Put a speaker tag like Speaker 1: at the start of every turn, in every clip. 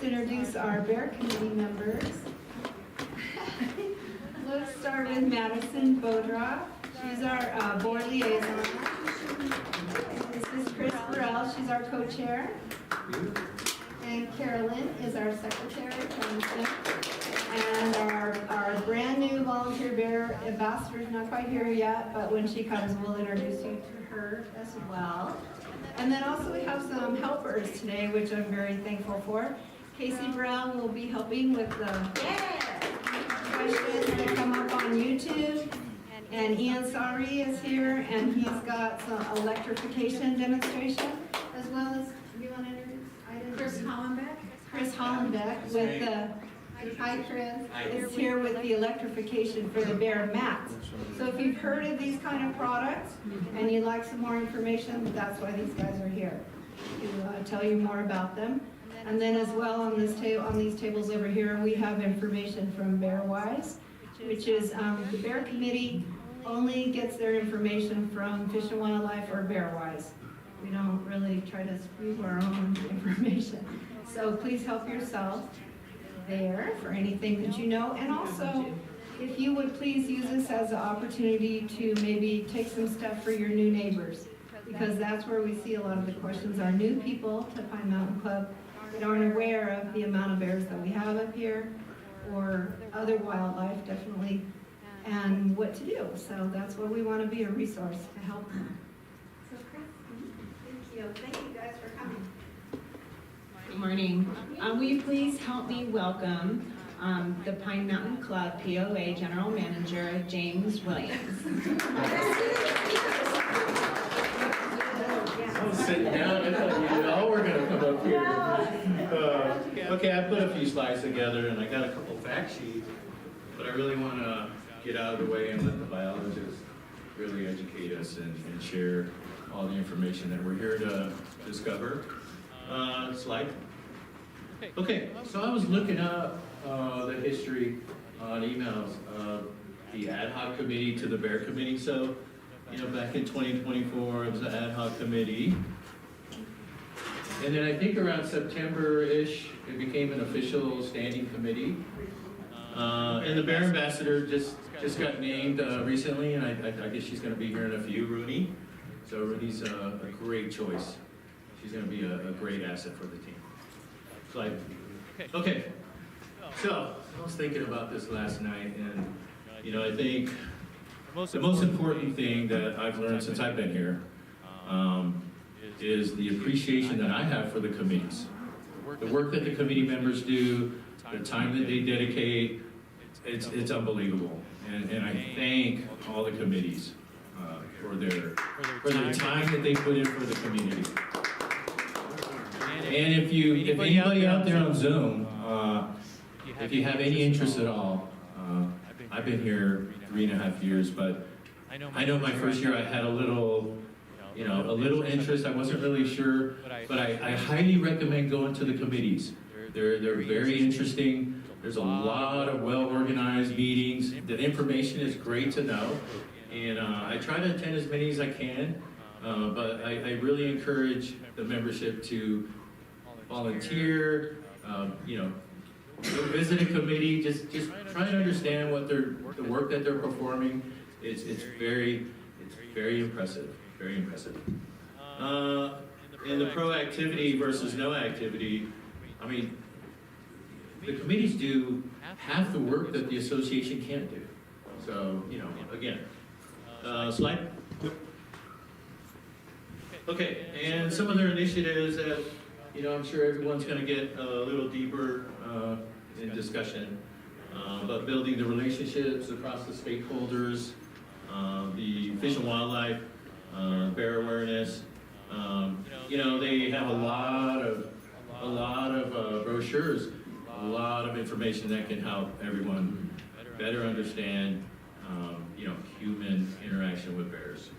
Speaker 1: Introduce our Bear Committee members. Let's start with Madison Bodra. She's our board liaison. This is Chris Burrell. She's our co-chair. And Carolyn is our secretary. And our brand new volunteer bear ambassador is not quite here yet, but when she comes, we'll introduce you to her as well. And then also we have some helpers today, which I'm very thankful for. Casey Brown will be helping with the questions that come up on YouTube. And Ian Sari is here, and he's got some electrification demonstration, as well as, you want to introduce?
Speaker 2: Chris Hollenbeck.
Speaker 1: Chris Hollenbeck with the, hi Chris, is here with the electrification for the bear mats. So if you've heard of these kind of products and you'd like some more information, that's why these guys are here, to tell you more about them. And then as well on this on these tables over here, we have information from BearWise, which is the Bear Committee only gets their information from Fish and Wildlife or BearWise. We don't really try to spew our own information. So please help yourself there for anything that you know. And also, if you would please use this as an opportunity to maybe take some stuff for your new neighbors, because that's where we see a lot of the questions are new people to Pine Mountain Club that aren't aware of the amount of bears that we have up here, or other wildlife, definitely, and what to do. So that's why we want to be a resource to help them. So Chris, thank you. Thank you guys for coming.
Speaker 2: Good morning. Will you please help me welcome the Pine Mountain Club POA General Manager, James Williams.
Speaker 3: I was sitting down, I thought you all were going to come up here. Okay, I put a few slides together and I got a couple fact sheets, but I really want to get out of the way and let the biologists really educate us and share all the information that we're here to discover. Slide. Okay, so I was looking up the history on emails of the ad hoc committee to the Bear Committee. So, you know, back in 2024, it was an ad hoc committee. And then I think around September-ish, it became an official standing committee. And the Bear Ambassador just got named recently, and I guess she's going to be here in a few, Rooney. So Rooney's a great choice. She's going to be a great asset for the team. Slide. Okay. So I was thinking about this last night, and you know, I think the most important thing that I've learned since I've been here is the appreciation that I have for the committees. The work that the committee members do, the time that they dedicate, it's unbelievable. And I thank all the committees for their time that they put in for the community. And if anybody out there on Zoom, if you have any interest at all, I've been here 3.5 years, but I know my first year I had a little interest. I wasn't really sure, but I highly recommend going to the committees. They're very interesting. There's a lot of well-organized meetings. The information is great to know, and I try to attend as many as I can, but I really encourage the membership to volunteer, go visit a committee, just try to understand what the work that they're performing. It's very impressive, very impressive. In the proactivity versus no activity, I mean, the committees do half the work that the association can't do. So, you know, again, slide. Okay, and some of their initiatives that, you know, I'm sure everyone's going to get a little deeper in discussion, but building the relationships across the stakeholders, the Fish and Wildlife, bear awareness. You know, they have a lot of brochures, a lot of information that can help everyone better understand, human interaction with bears.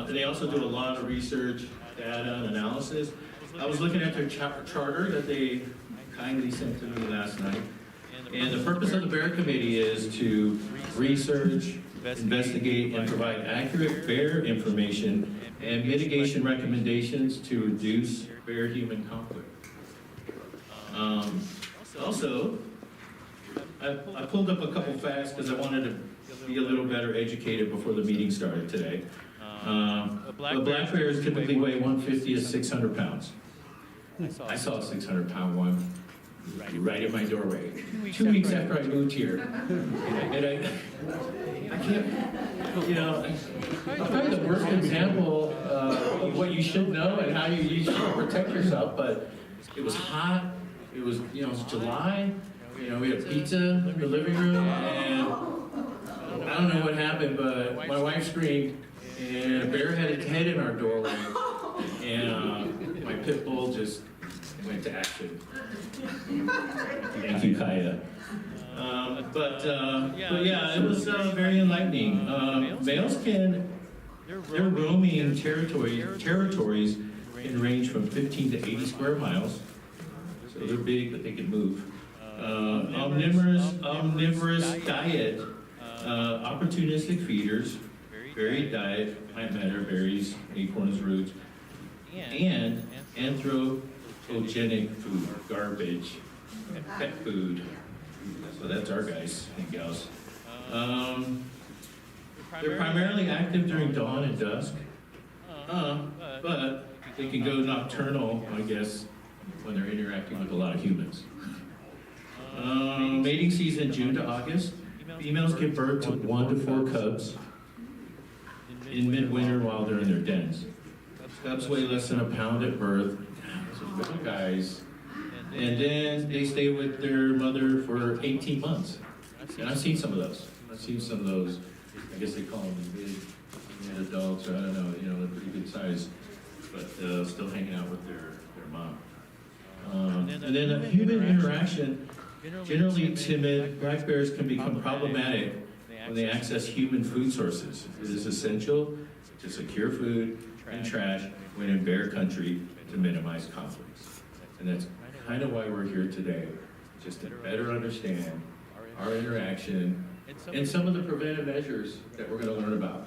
Speaker 3: They also do a lot of research, data, and analysis. I was looking at their charter that they kindly sent to me last night. And the purpose of the Bear Committee is to research, investigate, and provide accurate bear information and mitigation recommendations to reduce bear-human conflict. also, I pulled up a couple facts because I wanted to be a little better educated before the meeting started today. Black bears typically weigh 150 to 600 pounds. I saw a 600-pound one right in my doorway 2 weeks after I moved here. And I can't, you know, probably the worst example of what you should know and how you should protect yourself, but it was hot, it was, you know, it was July, you know, we had pizza in the living room, and I don't know what happened, but my wife screamed, and a bear had its head in our doorway, and my pit bull just went to action. Thank you, Kaya. But yeah, it was very enlightening. Males their roaming territories can range from 15 to 80 square miles. So they're big, but they can move. Omnivorous diet, opportunistic feeders, varied diet, plant matter, berries, acorns, roots, and anthropogenic food, garbage, and pet food. So that's our guys and gals. They're primarily active during dawn and dusk, but they can go nocturnal, I guess, when they're interacting with a lot of humans. Mating season, June to August. Females give birth to 1 to 4 cubs in midwinter while they're in their dens. Cubs weigh less than a pound at birth. So good guys. And then they stay with their mother for 18 months. And I've seen some of those. I guess they call them big adults, or I don't know, you know, they're pretty good size, but still hanging out with their mom. And then a human interaction, generally timid, black bears can become problematic when they access human food sources. It is essential to secure food and trash when in bear country to minimize conflicts. And that's kind of why we're here today, just to better understand our interaction and some of the preventive measures that we're going to learn about.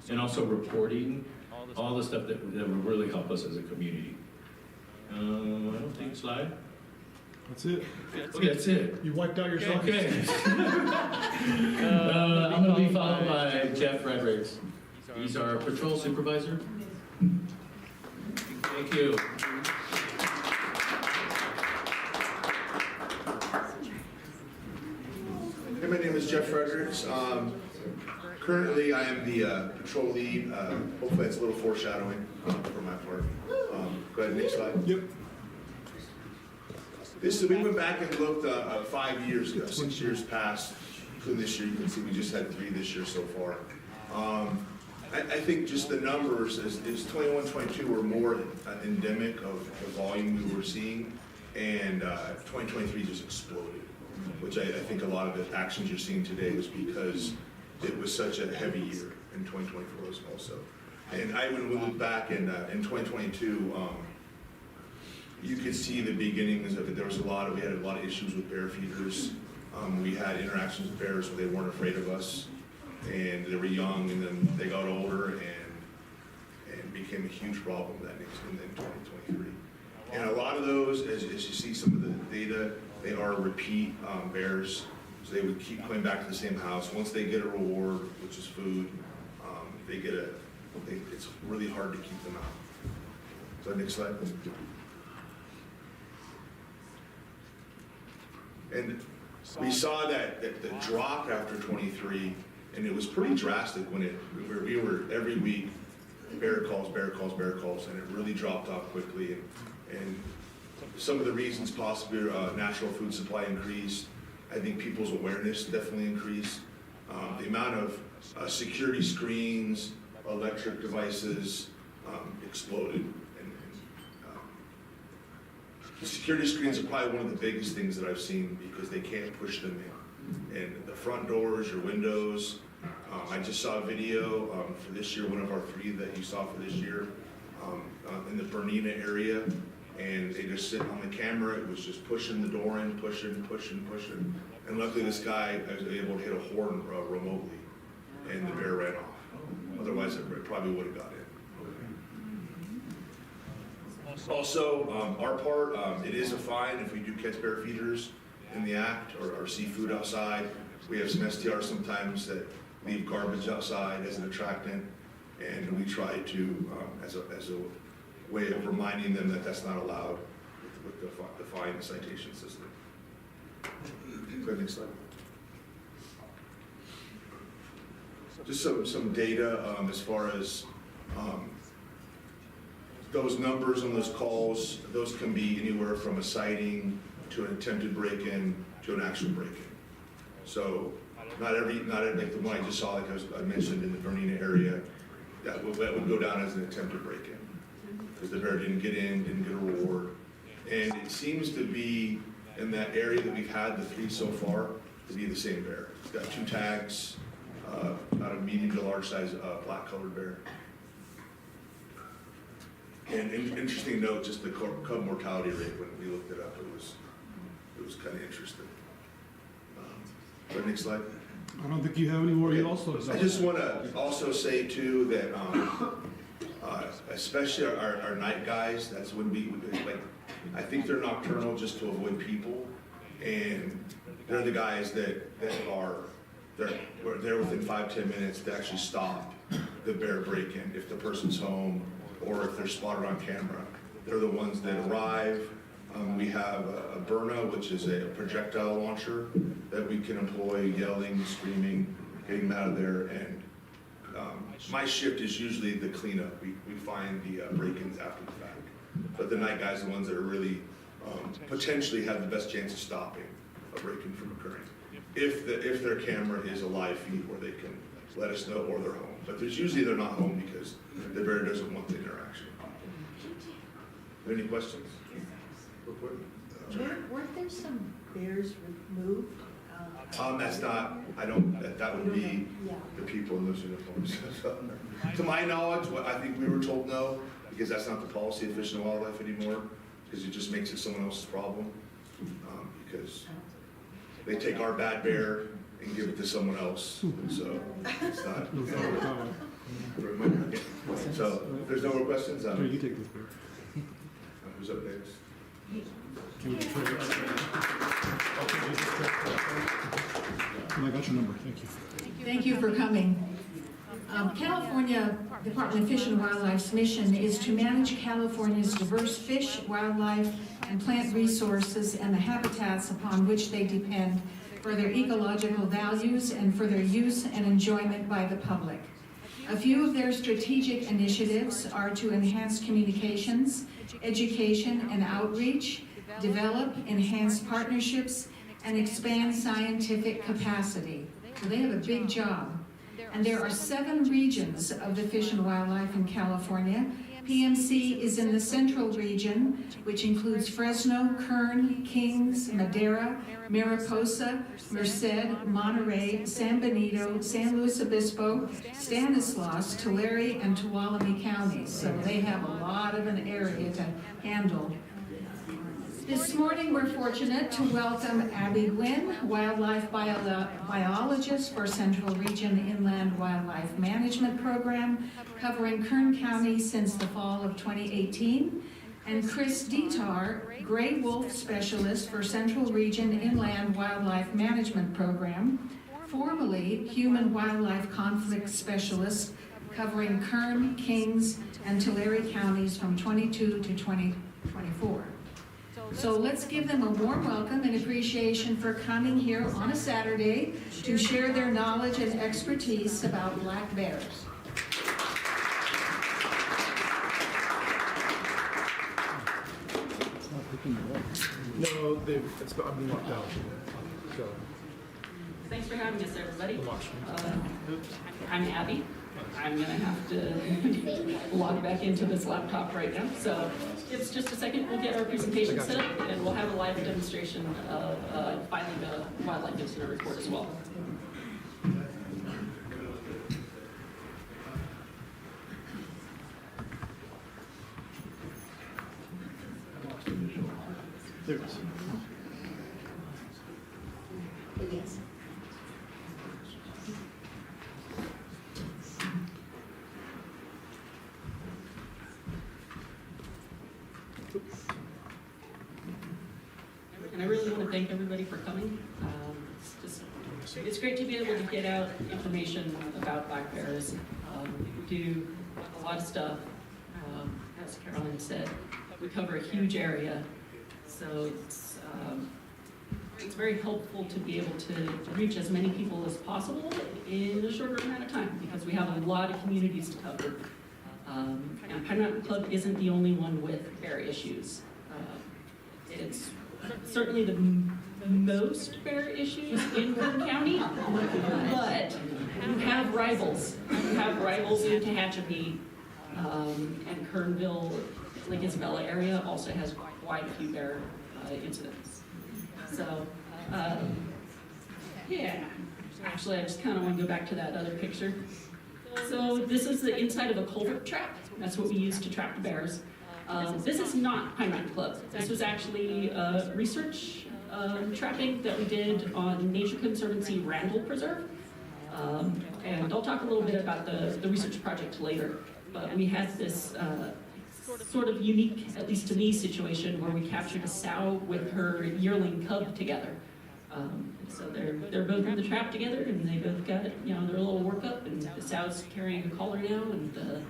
Speaker 3: And also reporting all the stuff that will really help us as a community. I don't think slide.
Speaker 4: That's it.
Speaker 3: Okay, that's it.
Speaker 4: You wiped out your slides.
Speaker 3: Okay. I'm going to be followed by Jeff Fredericks. He's our patrol supervisor. Thank you.
Speaker 5: Hey, my name is Jeff Fredericks. Currently, I am the patrol lead. Hopefully, that's a little foreshadowing for my part. Go ahead, next slide.
Speaker 4: Yep.
Speaker 5: We went back and looked 5 years ago, 6 years past, including this year. You can see we just had 3 this year so far. I think just the numbers is 21, 22 were more endemic of the volume we were seeing, and 2023 just exploded, which I think a lot of the actions you're seeing today was because it was such a heavy year in 2024 as well. So, and when we look back in 2022, you could see the beginnings of it. We had a lot of issues with bear feeders. We had interactions with bears where they weren't afraid of us, and they were young, and then they got older and became a huge problem in 2023. And a lot of those, as you see some of the data, they are repeat bears. So they would keep coming back to the same house. Once they get a reward, which is food, it's really hard to keep them out. So next slide. And we saw that the drop after 23, and it was pretty drastic when we were every week, bear calls, and it really dropped off quickly. And some of the reasons possibly natural food supply increased. I think people's awareness definitely increased. The amount of security screens, electric devices exploded. The security screens are probably one of the biggest things that I've seen because they can't push them in. And the front doors, your windows. I just saw a video for this year, one of our 3 that you saw for this year, in the Bernina area. And they just sit on the camera. It was just pushing the door in, pushing. And luckily this guy was able to hit a horn remotely, and the bear ran off. Otherwise it probably would have got in. Also, our part, it is a fine if we do catch bear feeders. in the act, or seafood outside. We have some STRs sometimes that leave garbage outside as an attractant, and we try to, as a way of reminding them that that's not allowed with the fine and citation system. Go ahead, next slide. Just some data as far as those numbers on those calls. Those can be anywhere from a sighting to an attempted break-in to an actual break-in. So not every like the one I just saw, like I mentioned in the Bernina area, that would go down as an attempted break-in because the bear didn't get in, didn't get a reward, and it seems to be in that area that we've had the 3 so far to be the same bear. It's got 2 tags, about a medium to large size black colored bear. And interesting note, just the cub mortality rate when we looked it up, it was kind of interesting. Go ahead, next slide.
Speaker 4: I don't think you have any more. You also.
Speaker 5: I just want to also say too that especially our night guys, that's when we like. I think they're nocturnal just to avoid people, and they're the guys that are they're within 5-10 minutes to actually stop the bear break-in if the person's home or if they're spotted on camera. They're the ones that arrive. We have a Berna, which is a projectile launcher that we can employ, yelling, screaming, getting them out of there. And my shift is usually the cleanup. We find the break-ins after the fact. But the night guys are the ones that are really potentially have the best chance of stopping a break-in from occurring. If their camera is a live feed where they can let us know, or they're home. But there's usually they're not home because the bear doesn't want the interaction. Any questions?
Speaker 6: Weren't there some bears removed?
Speaker 5: That's not, that would be the people in those uniforms. To my knowledge, what I think we were told no, because that's not the policy of Fish and Wildlife anymore, because it just makes it someone else's problem. Because they take our bad bear and give it to someone else, so it's not. So if there's no more questions,
Speaker 4: Here, you take this bear.
Speaker 5: who's up next?
Speaker 4: I got your number. Thank you.
Speaker 6: Thank you for coming. California Department of Fish and Wildlife's mission is to manage California's diverse fish, wildlife, and plant resources and the habitats upon which they depend for their ecological values and for their use and enjoyment by the public. A few of their strategic initiatives are to enhance communications, education and outreach, develop enhanced partnerships, and expand scientific capacity. So they have a big job. And there are 7 regions of the fish and wildlife in California. PMC is in the central region, which includes Fresno, Kern, Kings, Madera, Mariposa, Merced, Monterey, San Benito, San Luis Obispo, Stanislaus, Tulare, and Tuolumne counties. So they have a lot of an area to handle. This morning, we're fortunate to welcome Abby Gwynn, wildlife biologist for Central Region Inland Wildlife Management Program, covering Kern County since the fall of 2018, and Chris Detar, gray wolf specialist for Central Region Inland Wildlife Management Program, formerly human-wildlife conflict specialist, covering Kern, Kings, and Tulare counties from 22 to 2024. So let's give them a warm welcome and appreciation for coming here on a Saturday to share their knowledge and expertise about black bears.
Speaker 4: No, it's been locked out. So,
Speaker 7: Thanks for having us, everybody.
Speaker 4: the lock screen.
Speaker 7: I'm Abby. I'm gonna have to log back into this laptop right now. So it's just a second, we'll get our presentation set up and we'll have a live demonstration of filing the wildlife incident report as well.
Speaker 4: There it is.
Speaker 6: Yes.
Speaker 7: and I really want to thank everybody for coming. It's great to be able to get out information about black bears. We do a lot of stuff. As Carolyn said, we cover a huge area, so it's very helpful to be able to reach as many people as possible in a shorter amount of time, because we have a lot of communities to cover. And Pine Mountain Club isn't the only one with bear issues. It's certainly the most bear issues in Kern County, but you have rivals. You have rivals in Tehachapi, and Kernville, Lake Isabella area also has quite a few bear incidents. So, yeah. Actually, I just kind of want to go back to that other picture. So this is the inside of a culvert trap. That's what we use to trap the bears. This is not Pine Mountain Club. This was actually research trapping that we did on Nature Conservancy Randall Preserve. And I'll talk a little bit about the research project later. But we had this sort of unique, at least to me, situation where we captured a sow with her yearling cub together. So they're both in the trap together, and they both got, their little workup, and the sow's carrying a collar now, and the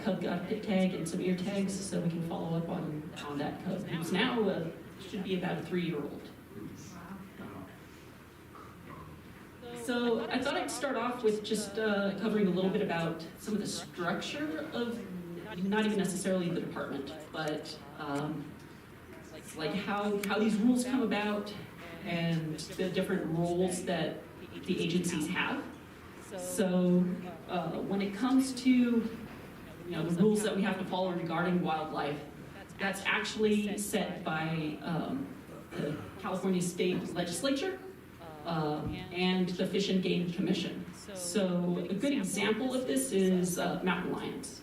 Speaker 7: cub got a pit tag and some ear tags, so we can follow up on that cub, who's now should be about a 3-year-old. So I thought I'd start off with just covering a little bit about some of the structure of, not even necessarily the department, but like how these rules come about and the different roles that the agencies have. So when it comes to the rules that we have to follow regarding wildlife, that's actually set by the California State Legislature and the Fish and Game Commission. So a good example of this is mountain lions.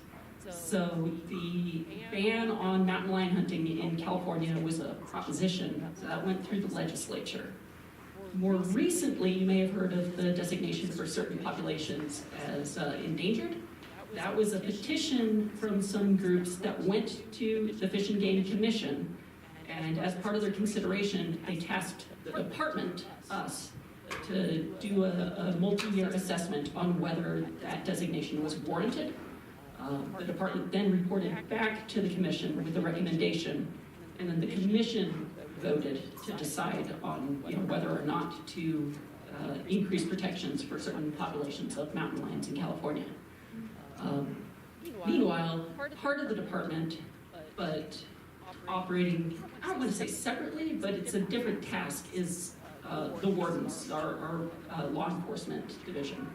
Speaker 7: So the ban on mountain lion hunting in California was a proposition that went through the legislature. More recently, you may have heard of the designation for certain populations as endangered. That was a petition from some groups that went to the Fish and Game Commission, and as part of their consideration, they tasked the department, us, to do a multi-year assessment on whether that designation was warranted. The department then reported back to the commission with a recommendation, and then the commission voted to decide on whether or not to increase protections for certain populations of mountain lions in California. Meanwhile, part of the department, but operating, I don't want to say separately, but it's a different task, is the wardens, our law enforcement division.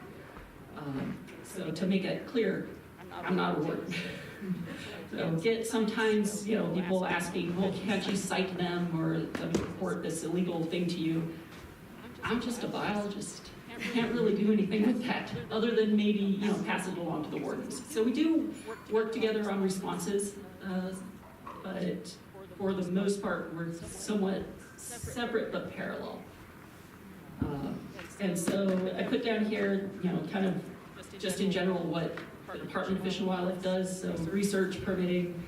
Speaker 7: So to make it clear, I'm not a warden. So sometimes people asking, well, can't you cite them or let me report this illegal thing to you? I'm just a biologist. I can't really do anything with that other than maybe pass it along to the wardens. So we do work together on responses, but for the most part, we're somewhat separate but parallel. And so I put down here, kind of just in general what the Department of Fish and Wildlife does, so research, permitting,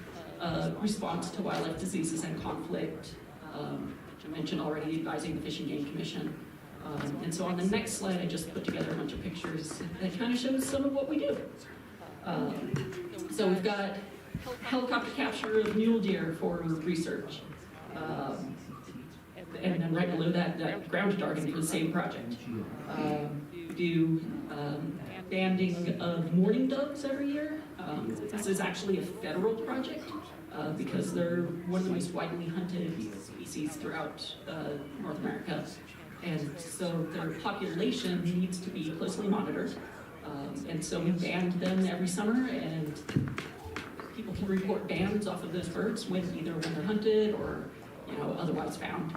Speaker 7: response to wildlife diseases and conflict, which I mentioned already, advising the Fish and Game Commission. And so on the next slide, I just put together a bunch of pictures that kind of shows some of what we do. So we've got helicopter capture of mule deer for research. And then right below that, ground darting for the same project. We do banding of mourning doves every year. This is actually a federal project because they're one of the most widely hunted species throughout North America. And so their population needs to be closely monitored. And so we band them every summer, and people can report bands off of those birds either when they're hunted or otherwise found.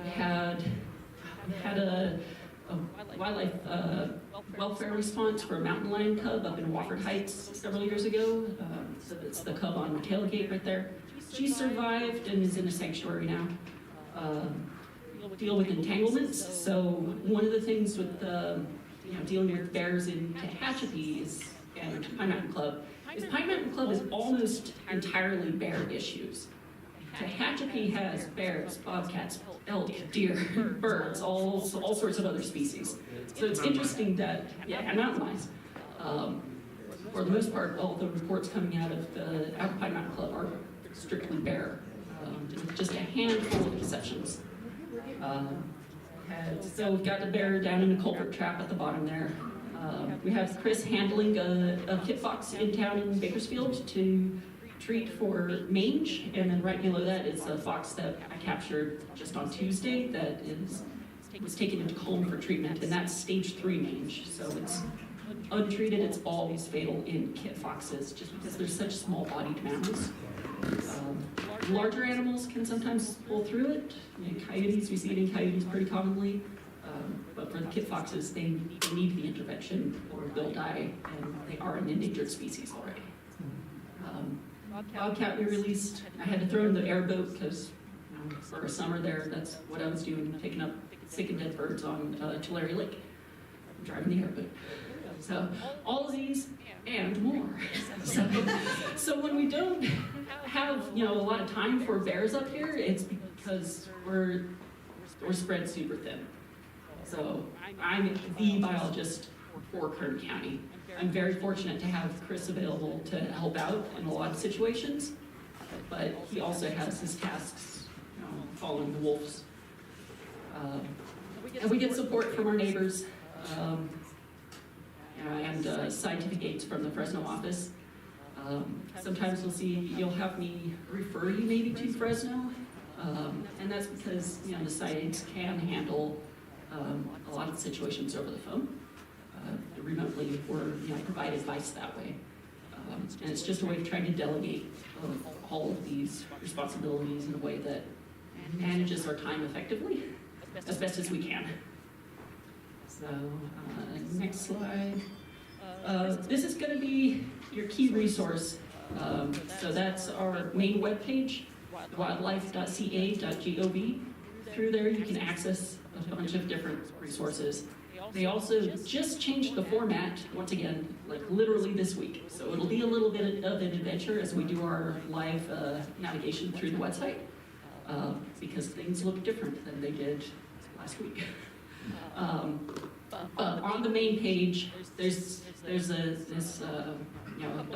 Speaker 7: We had a wildlife welfare response for a mountain lion cub up in Wofford Heights several years ago. So it's the cub on the tailgate right there. She survived and is in a sanctuary now. Deal with entanglements. So one of the things with dealing with bears in Tehachapi and Pine Mountain Club is almost entirely bear issues. Tehachapi has bears, bobcats, elk, deer, birds, all sorts of other species. So it's interesting that, yeah, and mountain lions. For the most part, all the reports coming out of the Pine Mountain Club are strictly bear, just a handful of exceptions. So we've got the bear down in the culvert trap at the bottom there. We have Chris handling a kit fox in town in Bakersfield to treat for mange, and then right below that is a fox that I captured just on Tuesday that was taken into Colm for treatment, and that's stage 3 mange. So it's untreated, it's always fatal in kit foxes just because they're such small-bodied mammals. Larger animals can sometimes pull through it. Coyotes, we see it in coyotes pretty commonly. But for the kit foxes, they need the intervention or they'll die, and they are an endangered species already. Bobcat we released. I had to throw in the airboat because for a summer there, that's what I was doing, picking up sick and dead birds on Tulare Lake, driving the airboat. So all of these and more. So when we don't have a lot of time for bears up here, it's because we're spread super thin. So I'm the biologist for Kern County. I'm very fortunate to have Chris available to help out in a lot of situations, but he also has his tasks, following the wolves. And we get support from our neighbors and scientific aids from the Fresno office. Sometimes you'll have me refer you maybe to Fresno, and that's because the site aids can handle a lot of situations over the phone, remotely, or provide advice that way. And it's just a way of trying to delegate all of these responsibilities in a way that manages our time effectively, as best as we can. So, next slide. This is going to be your key resource. So that's our main webpage, wildlife.ca.gov. Through there you can access a bunch of different resources. They also just changed the format, once again, like literally this week. So it'll be a little bit of an adventure as we do our live navigation through the website, because things look different than they did last week. On the main page, there's a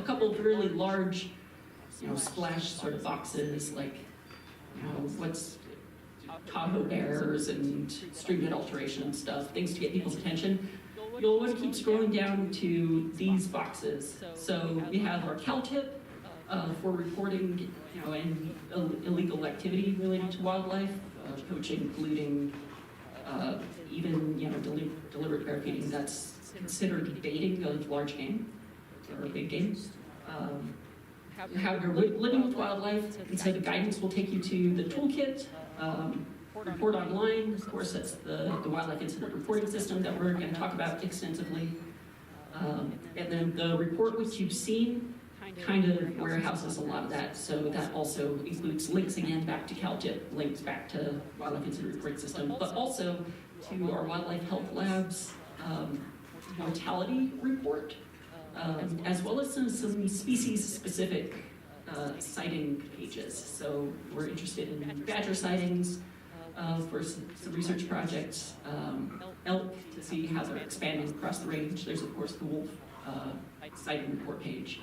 Speaker 7: couple of really large, splash sort of boxes, like, what's Tahoe bears and stream bed alteration stuff, things to get people's attention. You'll want to keep scrolling down to these boxes. So we have our CalTip for reporting, any illegal activity related to wildlife, poaching, looting, even deliberate bear feeding. That's considered baiting of large game or big game. How you're living with wildlife, and so the guidance will take you to the toolkit. Report online, of course, that's the wildlife incident reporting system that we're going to talk about extensively. And then the report which you've seen kind of warehouses a lot of that, so that also includes links again back to CalTip, links back to wildlife incident reporting system, but also to our Wildlife Health Lab's mortality report, as well as some species-specific sighting pages. So we're interested in badger sightings for some research projects, elk to see how they're expanding across the range. There's of course the wolf sighting report page.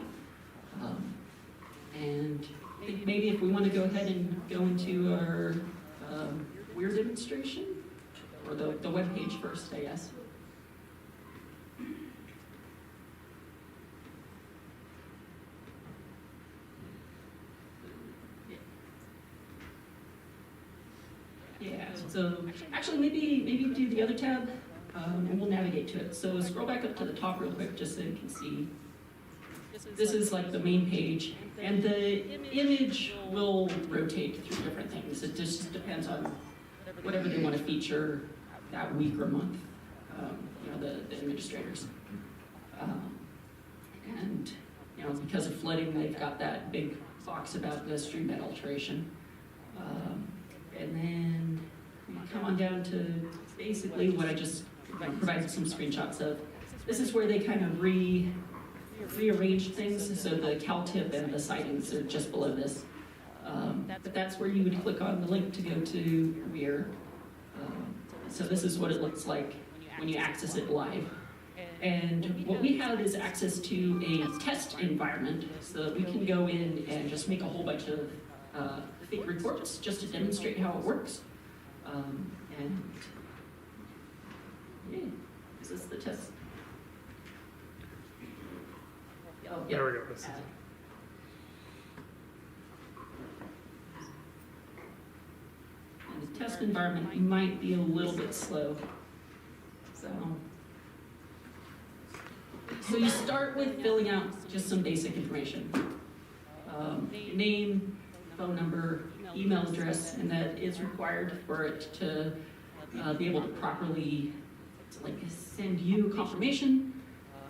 Speaker 7: And I think maybe if we want to go ahead and go into our weir demonstration, or the web page first, I guess. Yeah, so actually maybe do the other tab, and we'll navigate to it. So scroll back up to the top real quick just so you can see. This is like the main page, and the image will rotate through different things. It just depends on whatever they want to feature that week or month, the administrators. And because of flooding, they've got that big box about the stream bed alteration. And then we come on down to basically what I just provided some screenshots of. This is where they kind of rearranged things, so the CalTip and the sightings are just below this. But that's where you would click on the link to go to Weir. So this is what it looks like when you access it live. And what we have is access to a test environment so that we can go in and just make a whole bunch of fake reports just to demonstrate how it works. And yeah, this is the test. Oh, yeah.
Speaker 4: There we go.
Speaker 7: And the test environment might be a little bit slow. So you start with filling out just some basic information. Name, phone number, email address, and that is required for it to be able to properly send you confirmation.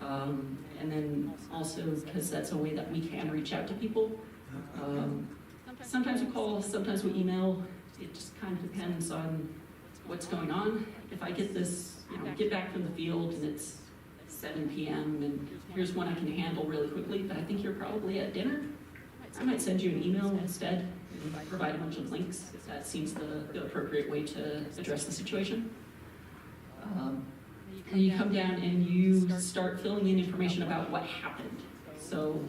Speaker 7: And then also, because that's a way that we can reach out to people. Sometimes we call, sometimes we email. It just kind of depends on what's going on. If I get this, get back from the field and it's 7 p.m. and here's one I can handle really quickly, but I think you're probably at dinner, I might send you an email instead and provide a bunch of links if that seems the appropriate way to address the situation. And you come down and you start filling in information about what happened. So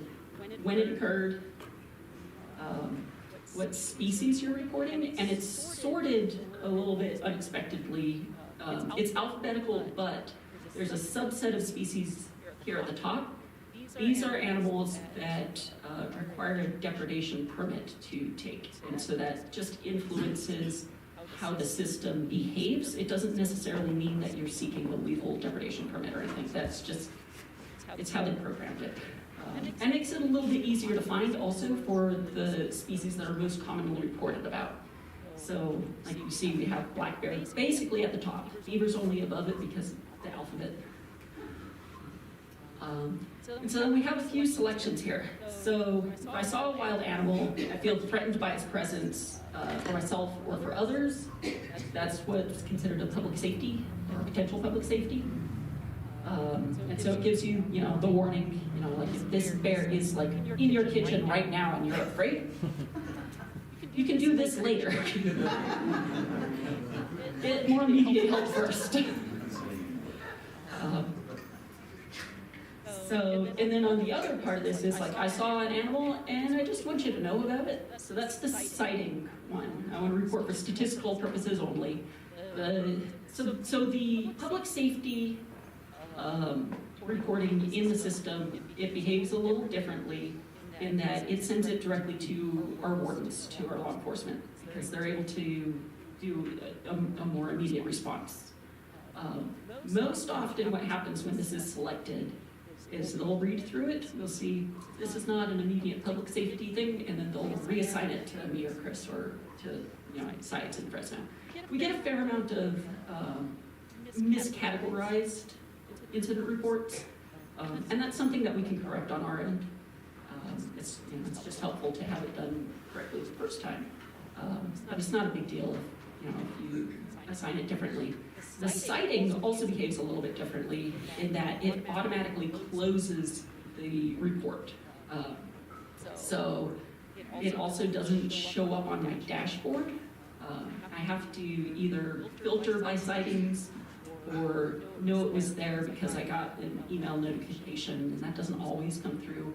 Speaker 7: when it occurred, what species you're reporting, and it's sorted a little bit unexpectedly. It's alphabetical, but there's a subset of species here at the top. These are animals that require a depredation permit to take, and so that just influences how the system behaves. It doesn't necessarily mean that you're seeking a lethal depredation permit or anything. That's just, it's how they programmed it. And makes it a little bit easier to find also for the species that are most commonly reported about. So, like you see, we have black bear basically at the top. Beaver's only above it because of the alphabet. And so then we have a few selections here. So if I saw a wild animal, I feel threatened by its presence for myself or for others, that's what's considered a public safety or potential public safety. And so it gives you, the warning, like if this bear is like in your kitchen right now and you're afraid, you can do this later. Get more immediate help first. And then on the other part of this is like, I saw an animal and I just want you to know about it. So that's the sighting one. I want to report for statistical purposes only. So the public safety reporting in the system, it behaves a little differently in that it sends it directly to our wardens, to our law enforcement, because they're able to do a more immediate response. Most often what happens when this is selected is they'll read through it, they'll see this is not an immediate public safety thing, and then they'll reassign it to me or Chris or to science in Fresno. We get a fair amount of miscategorized incident reports, and that's something that we can correct on our end. It's just helpful to have it done correctly the first time, but it's not a big deal if you assign it differently. The citing also behaves a little bit differently in that it automatically closes the report. So it also doesn't show up on my dashboard. I have to either filter by sightings or know it was there because I got an email notification, and that doesn't always come through.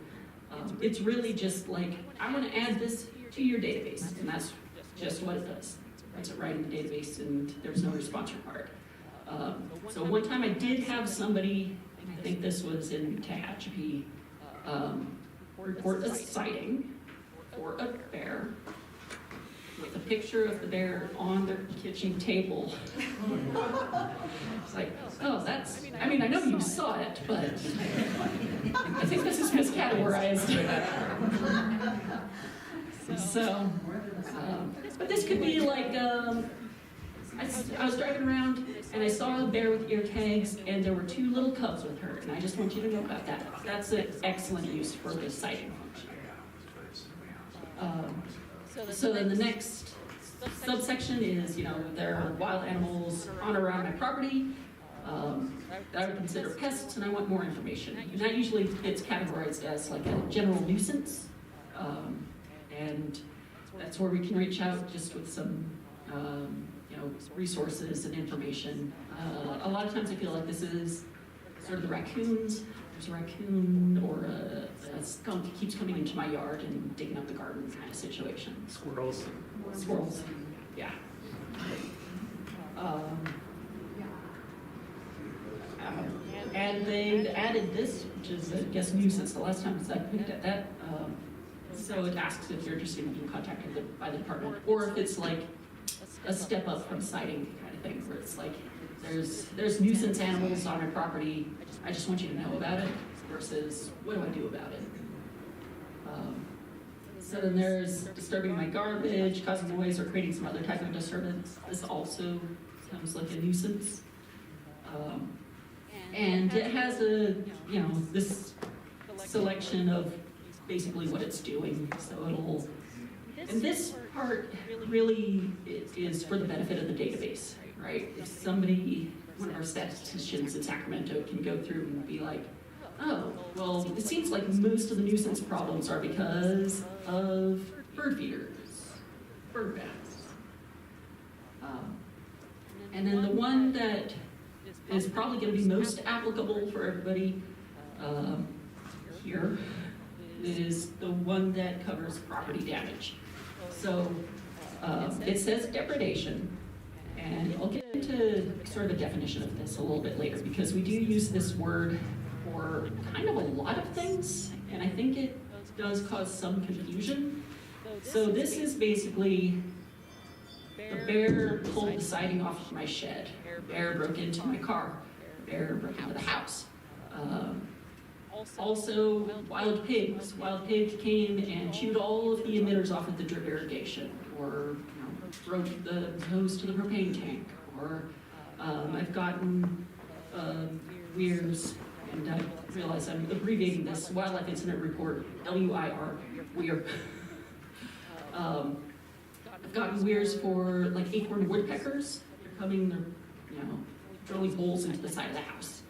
Speaker 7: It's really just like, I want to add this to your database, and that's just what it does. It puts it right in the database, and there's no response required. So one time I did have somebody, I think this was in Tehachapi, report a sighting for a bear with a picture of the bear on their kitchen table. It's like, oh, I know you saw it, but I think this is miscategorized. So, but this could be like, I was driving around and I saw a bear with ear tags and there were 2 little cubs with her, and I just want you to know about that. That's an excellent use for the sighting function. So then the next subsection is, there are wild animals on or around my property that I would consider pests, and I want more information. And that usually gets categorized as like a general nuisance. And that's where we can reach out just with some, resources and information. A lot of times I feel like this is sort of the raccoons. There's a raccoon or a skunk keeps coming into my yard and digging up the garden kind of situation.
Speaker 4: Squirrels.
Speaker 7: Squirrels, yeah. And they've added this, which is, I guess, nuisance. The last time I looked at that, so it asks if you're interested in being contacted by the department, or if it's like a step up from citing kind of thing, where it's like, there's nuisance animals on my property, I just want you to know about it, versus what do I do about it? So then there's disturbing my garbage, causing noise, or creating some other type of disturbance. This also becomes like a nuisance. And it has this selection of basically what it's doing. So and this part really is for the benefit of the database, right? If somebody, one of our statisticians in Sacramento can go through and be like, oh, well, it seems like most of the nuisance problems are because of bird feeders, bird baths. And then the one that is probably going to be most applicable for everybody here is the one that covers property damage. So it says depredation, and I'll get into sort of a definition of this a little bit later, because we do use this word for kind of a lot of things, and I think it does cause some confusion. So this is basically the bear pulled the siding off of my shed, bear broke into my car, bear broke into the house. Also, wild pigs. Wild pigs came and chewed all of the emitters off of the drip irrigation, or broke the hose to the propane tank, or I've gotten WIRs, and I realize I'm abbreviating this, Wildlife Incident Report, WIR, WIR. I've gotten WIRs for like acorn woodpeckers. They're coming, they're drilling holes into the side of the house.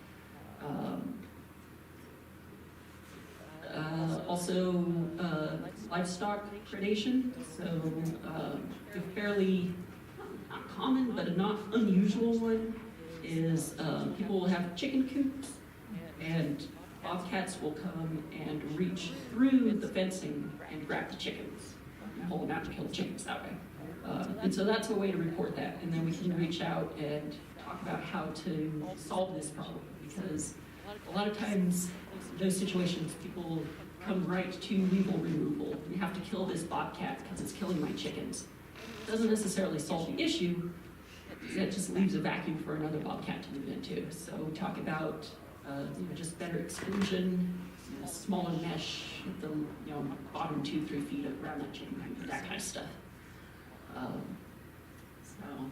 Speaker 7: Also, livestock predation. So, a fairly, not common, but a not unusual one is people will have chicken coops, and bobcats will come and reach through the fencing and grab the chickens and pull them out and kill the chickens that way. And so that's a way to report that, and then we can reach out and talk about how to solve this problem, because a lot of times in those situations people come right to lethal removal. You have to kill this bobcat because it's killing my chickens. It doesn't necessarily solve the issue, that just leaves a vacuum for another bobcat to move into. So we talk about just better exclusion, smaller mesh at the bottom 2-3 feet around that chicken coop, that kind of stuff. So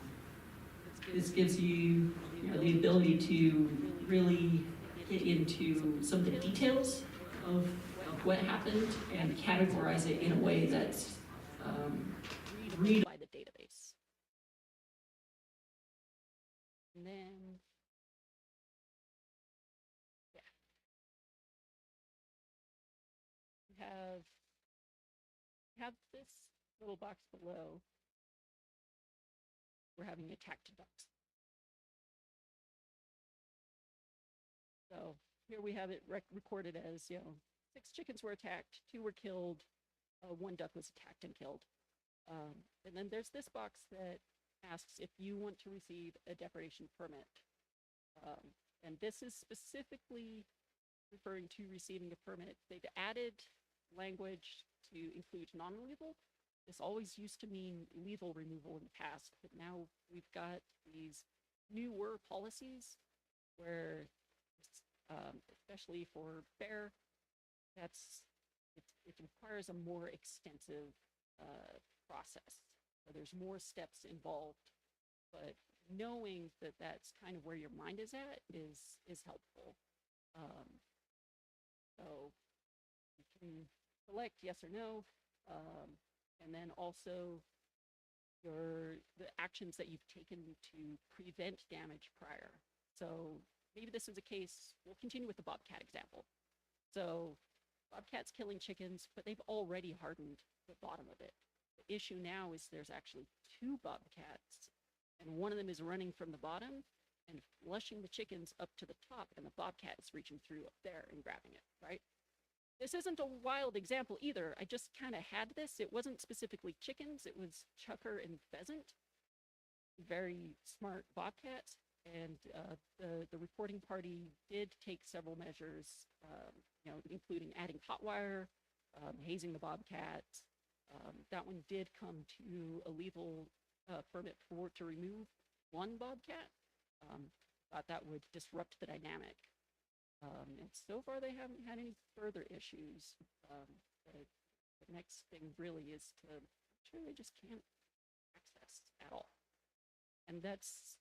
Speaker 7: this gives you, the ability to really get into some of the details of what happened and categorize it in a way that's read by the database. And then, we have this little box below. We're having attacked ducks. So here we have it recorded as, 6 chickens were attacked, 2 were killed, 1 duck was attacked and killed. And then there's this box that asks if you want to receive a depredation permit. And this is specifically referring to receiving a permit. They've added language to include non-lethal. This always used to mean lethal removal in the past, but now we've got these newer policies where, especially for bear, it requires a more extensive process. So there's more steps involved, but knowing that that's kind of where your mind is at is helpful. So you can select yes or no, and then also the actions that you've taken to prevent damage prior. So maybe this is a case, we'll continue with the bobcat example. So bobcat's killing chickens, but they've already hardened the bottom of it. The issue now is there's actually 2 bobcats, and one of them is running from the bottom and flushing the chickens up to the top, and the bobcat is reaching through up there and grabbing it, right? This isn't a wild example either. I just kind of had this. It wasn't specifically chickens, it was chukar and pheasant. Very smart bobcats. And the reporting party did take several measures, including adding hot wire, hazing the bobcats. That one did come to a lethal permit to remove 1 bobcat. Thought that would disrupt the dynamic. And so far they haven't had any further issues. The next thing really is to make sure they just can't access at all. And that's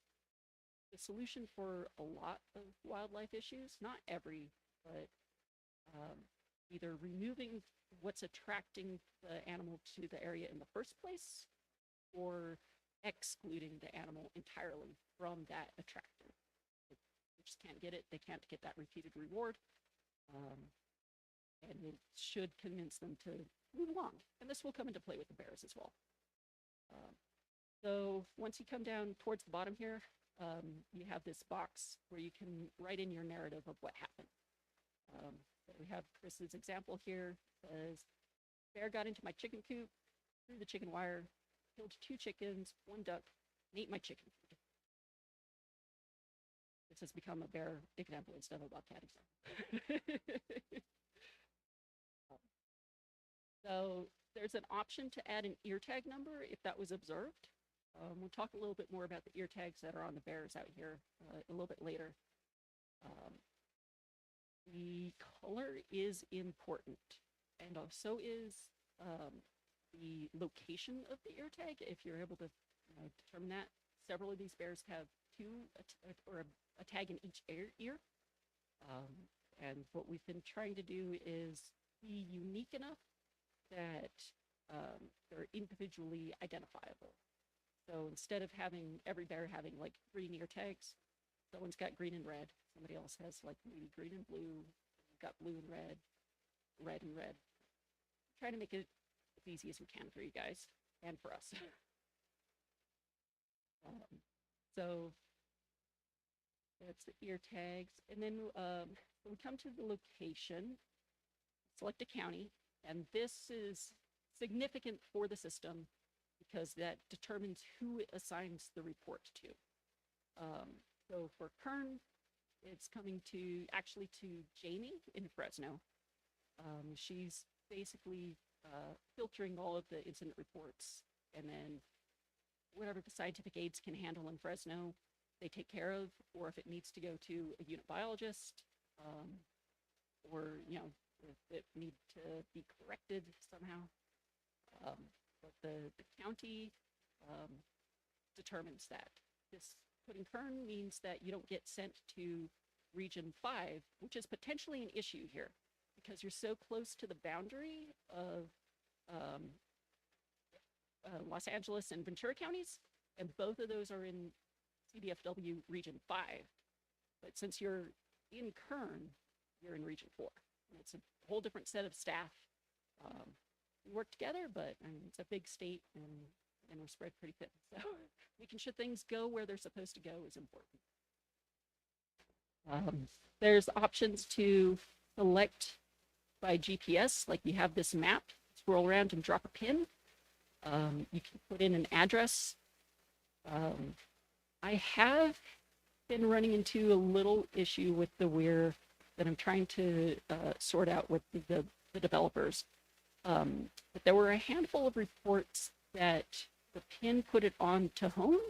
Speaker 7: the solution for a lot of wildlife issues, not every, but either removing what's attracting the animal to the area in the first place, or excluding the animal entirely from that attractor. They just can't get it. They can't get that repeated reward. And it should convince them to move along. And this will come into play with the bears as well. So once you come down towards the bottom here, you have this box where you can write in your narrative of what happened. So we have Chris's example here. Says, bear got into my chicken coop, threw the chicken wire, killed 2 chickens, 1 duck, and ate my chicken food. This has become a bear example instead of a bobcat example. So there's an option to add an ear tag number if that was observed. We'll talk a little bit more about the ear tags that are on the bears out here a little bit later. The color is important, and so is the location of the ear tag. If you're able to determine that, several of these bears have 2 or a tag in each ear. And what we've been trying to do is be unique enough that they're individually identifiable. So instead of having every bear having like green ear tags, someone's got green and red, somebody else has like maybe green and blue, you've got blue and red, red and red. Trying to make it as easy as we can for you guys and for us. So that's the ear tags. And then we come to the location, select a county, and this is significant for the system because that determines who it assigns the report to. So for Kern, it's coming to Jamie in Fresno. She's basically filtering all of the incident reports, and then whatever the scientific aides can handle in Fresno, they take care of, or if it needs to go to a unit biologist, or if it need to be corrected somehow. But the county determines that. This putting Kern means that you don't get sent to Region 5, which is potentially an issue here because you're so close to the boundary of Los Angeles and Ventura counties, and both of those are in CDFW Region 5. But since you're in Kern, you're in Region 4. And it's a whole different set of staff. We work together, but it's a big state, and we're spread pretty thin. So making sure things go where they're supposed to go is important. There's options to select by GPS, like you have this map, scroll around and drop a pin. You can put in an address. I have been running into a little issue with the WEIR that I'm trying to sort out with the developers. But there were a handful of reports that the pin put it on to home,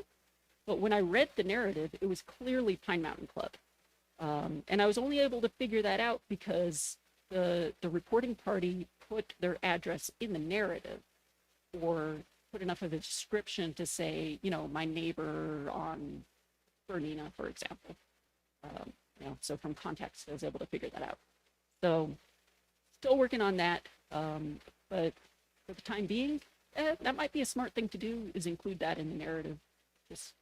Speaker 7: but when I read the narrative, it was clearly Pine Mountain Club. And I was only able to figure that out because the reporting party put their address in the narrative, or put enough of a description to say, my neighbor on Bernina, for example. So from context, I was able to figure that out. So still working on that, but for the time being, that might be a smart thing to do, is include that in the narrative. Just,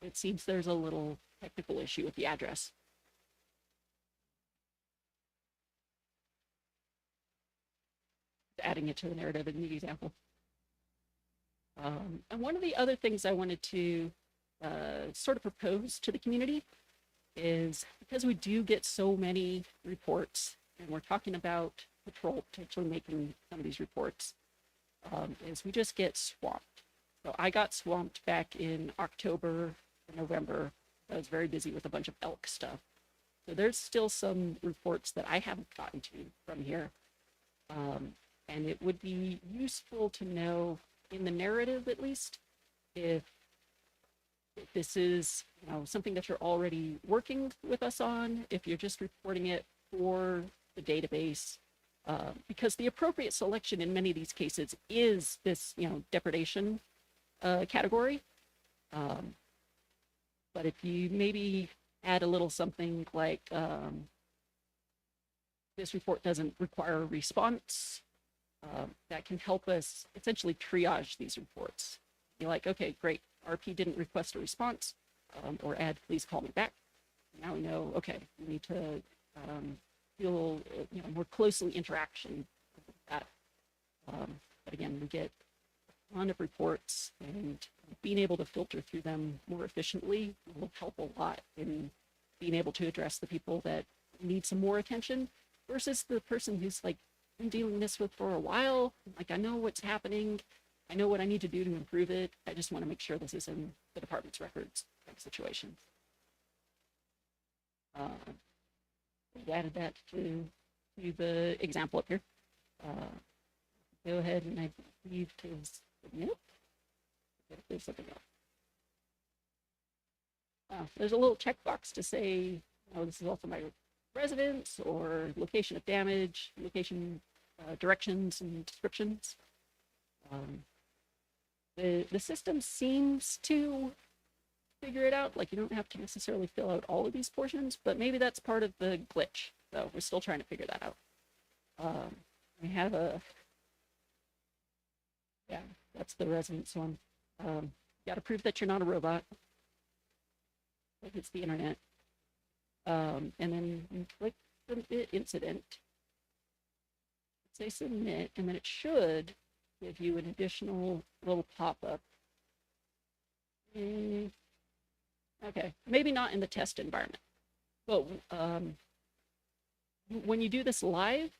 Speaker 7: it seems there's a little technical issue with the address. Adding it to the narrative in the example. And one of the other things I wanted to sort of propose to the community is because we do get so many reports, and we're talking about patrol potentially making some of these reports, is we just get swamped. So I got swamped back in October, November. I was very busy with a bunch of elk stuff. So there's still some reports that I haven't gotten to from here. And it would be useful to know, in the narrative at least, if this is, you know, something that you're already working with us on, if you're just reporting it for the database, because the appropriate selection in many of these cases is this, you know, depredation category. But if you maybe add a little something like this report doesn't require a response, that can help us essentially triage these reports. You're like, okay, great, RP didn't request a response, or add, please call me back. Now we know, okay, we need to feel, you know, more closely interaction with that. But again, we get a ton of reports, and being able to filter through them more efficiently will help a lot in being able to address the people that need some more attention versus the person who's like, been dealing this with for a while. Like, I know what's happening. I know what I need to do to improve it. I just want to make sure this is in the department's records type situation. We added that to the example up here. Go ahead and I believe to submit. There's something else. There's a little checkbox to say, oh, this is also my residence or location of damage, location directions and descriptions. The system seems to figure it out. Like, you don't have to necessarily fill out all of these portions, but maybe that's part of the glitch. So we're still trying to figure that out. We have a, yeah, that's the residence one. You got to prove that you're not a robot. Like it's the internet. And then you click submit incident. Say submit, and then it should give you an additional little pop-up. Okay, maybe not in the test environment. But when you do this live,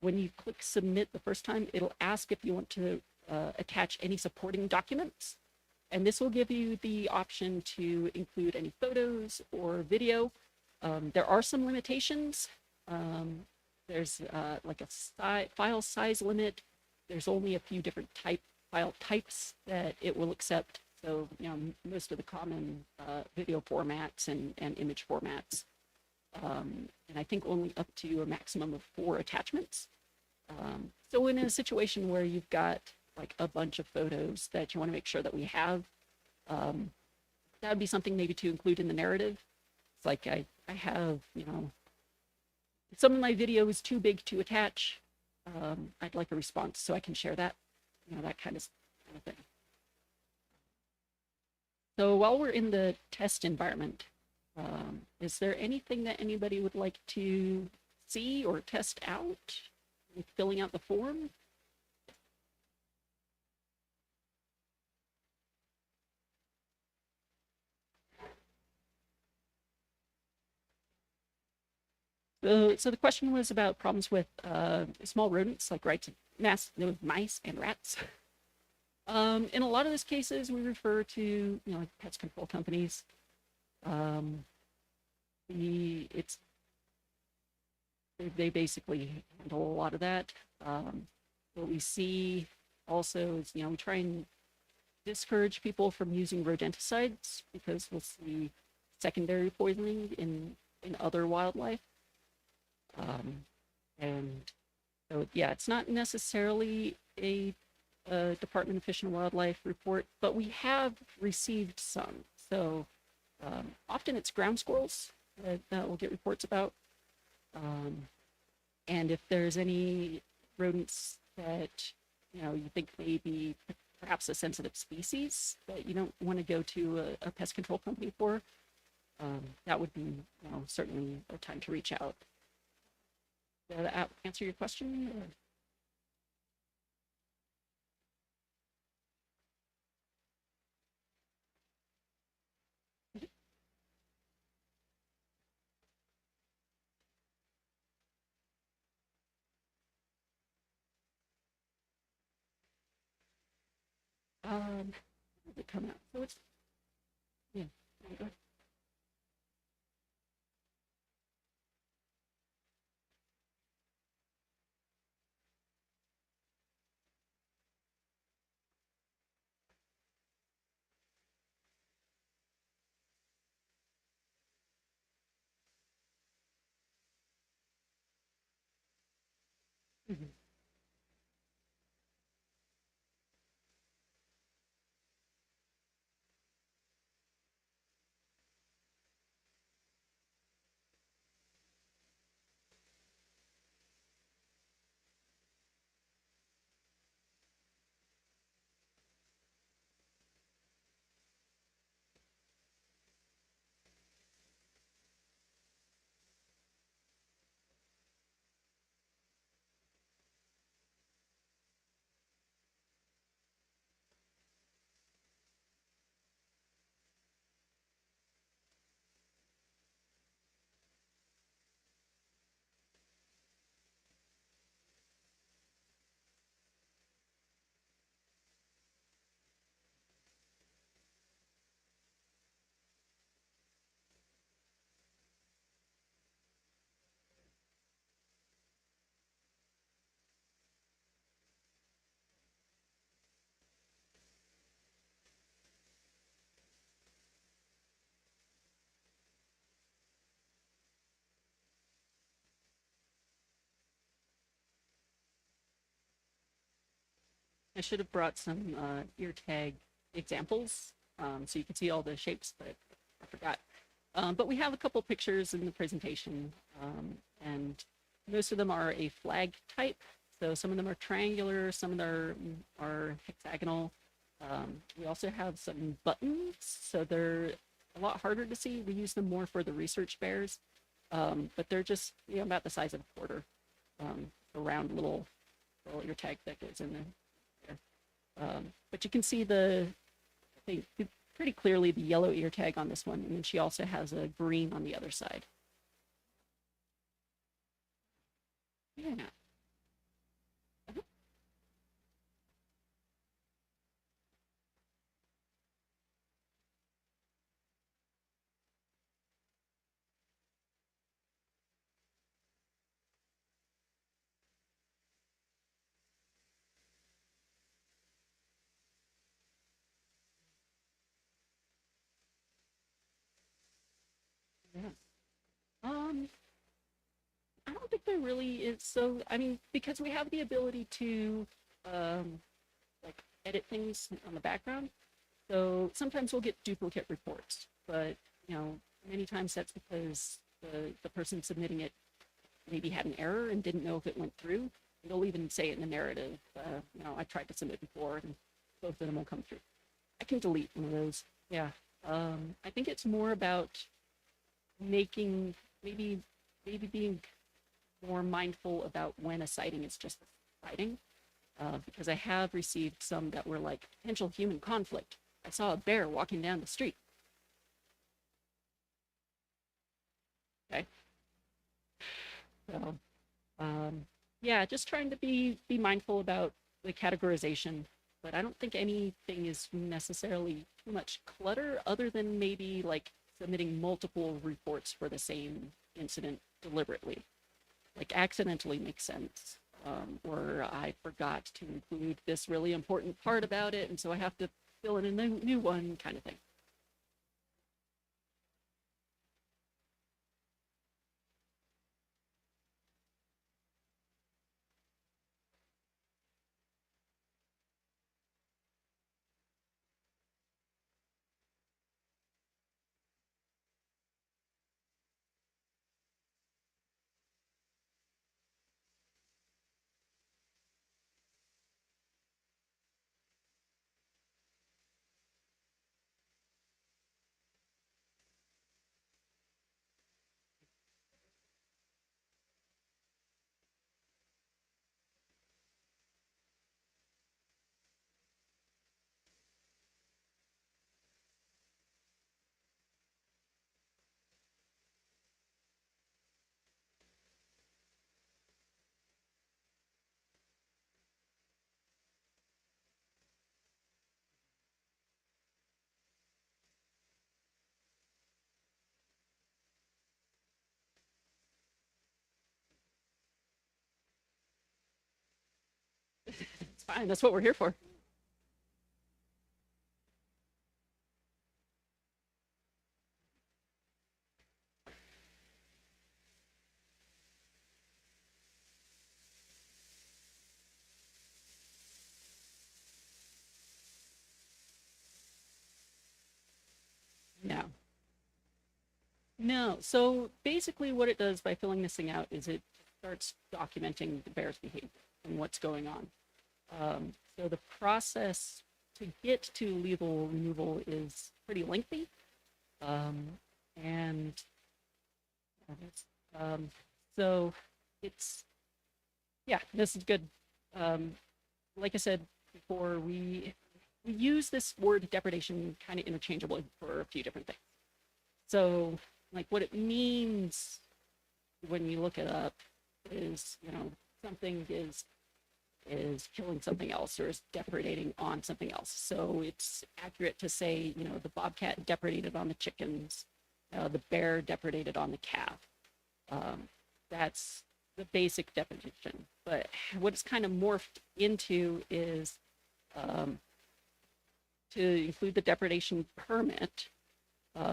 Speaker 7: when you click submit the first time, it'll ask if you want to attach any supporting documents. And this will give you the option to include any photos or video. There are some limitations. There's like a file size limit. There's only a few different file types that it will accept. So, you know, most of the common video formats and image formats. And I think only up to a maximum of 4 attachments. So in a situation where you've got like a bunch of photos that you want to make sure that we have, that would be something maybe to include in the narrative. It's like I have, you know, some of my video is too big to attach. I'd like a response so I can share that, you know, that kind of thing. So while we're in the test environment, is there anything that anybody would like to see or test out with filling out the form? So the question was about problems with small rodents like mice and rats. In a lot of those cases, we refer to, you know, like pest control companies. They basically handle a lot of that. What we see also is, you know, we try and discourage people from using rodenticides because we'll see secondary poisoning in other wildlife. And so, yeah, it's not necessarily a Department of Fish and Wildlife report, but we have received some. So often it's ground squirrels that we'll get reports about. And if there's any rodents that, you know, you think may be perhaps a sensitive species that you don't want to go to a pest control company for, that would be, you know, certainly a time to reach out. Did that answer your question? Does it come out? So it's, yeah, there you go. Mhm. I should have brought some ear tag examples so you can see all the shapes, but I forgot. But we have a couple pictures in the presentation, and most of them are a flag type. So some of them are triangular, some of them are hexagonal. We also have some buttons, so they're a lot harder to see. We use them more for the research bears, but they're just about the size of a quarter, a round little ear tag that goes in there. But you can see I think, pretty clearly the yellow ear tag on this one, and then she also has a green on the other side. Yeah. Uh-huh. Yeah. Um, I don't think there really is. So, I mean, because we have the ability to um, like edit things on the background, so sometimes we'll get duplicate reports, but many times that's because the person submitting it maybe had an error and didn't know if it went through. They'll even say it in the narrative. I tried to submit before, and both of them will come through. I can delete one of those. Yeah. I think it's more about making maybe being more mindful about when a sighting is just a sighting. Because I have received some that were like potential human conflict. I saw a bear walking down the street. Okay. So yeah, just trying to be mindful about the categorization. But I don't think anything is necessarily too much clutter, other than maybe like submitting multiple reports for the same incident deliberately. Like accidentally makes sense. Or I forgot to include this really important part about it, and so I have to fill in a new one, kind of thing. Fine, that's what we're here for. No. No. So basically what it does by filling this thing out is it starts documenting the bear's behavior and what's going on. So the process to get to lethal removal is pretty lengthy. And so it's, yeah, this is good. Like I said before, we use this word depredation kind of interchangeably for a few different things. So, like, what it means when you look it up is, you know, something is killing something else or is depredating on something else. So it's accurate to say, you know, the bobcat depredated on the chickens, the bear depredated on the calf. That's the basic definition. But what it's kind of morphed into is to include the depredation permit,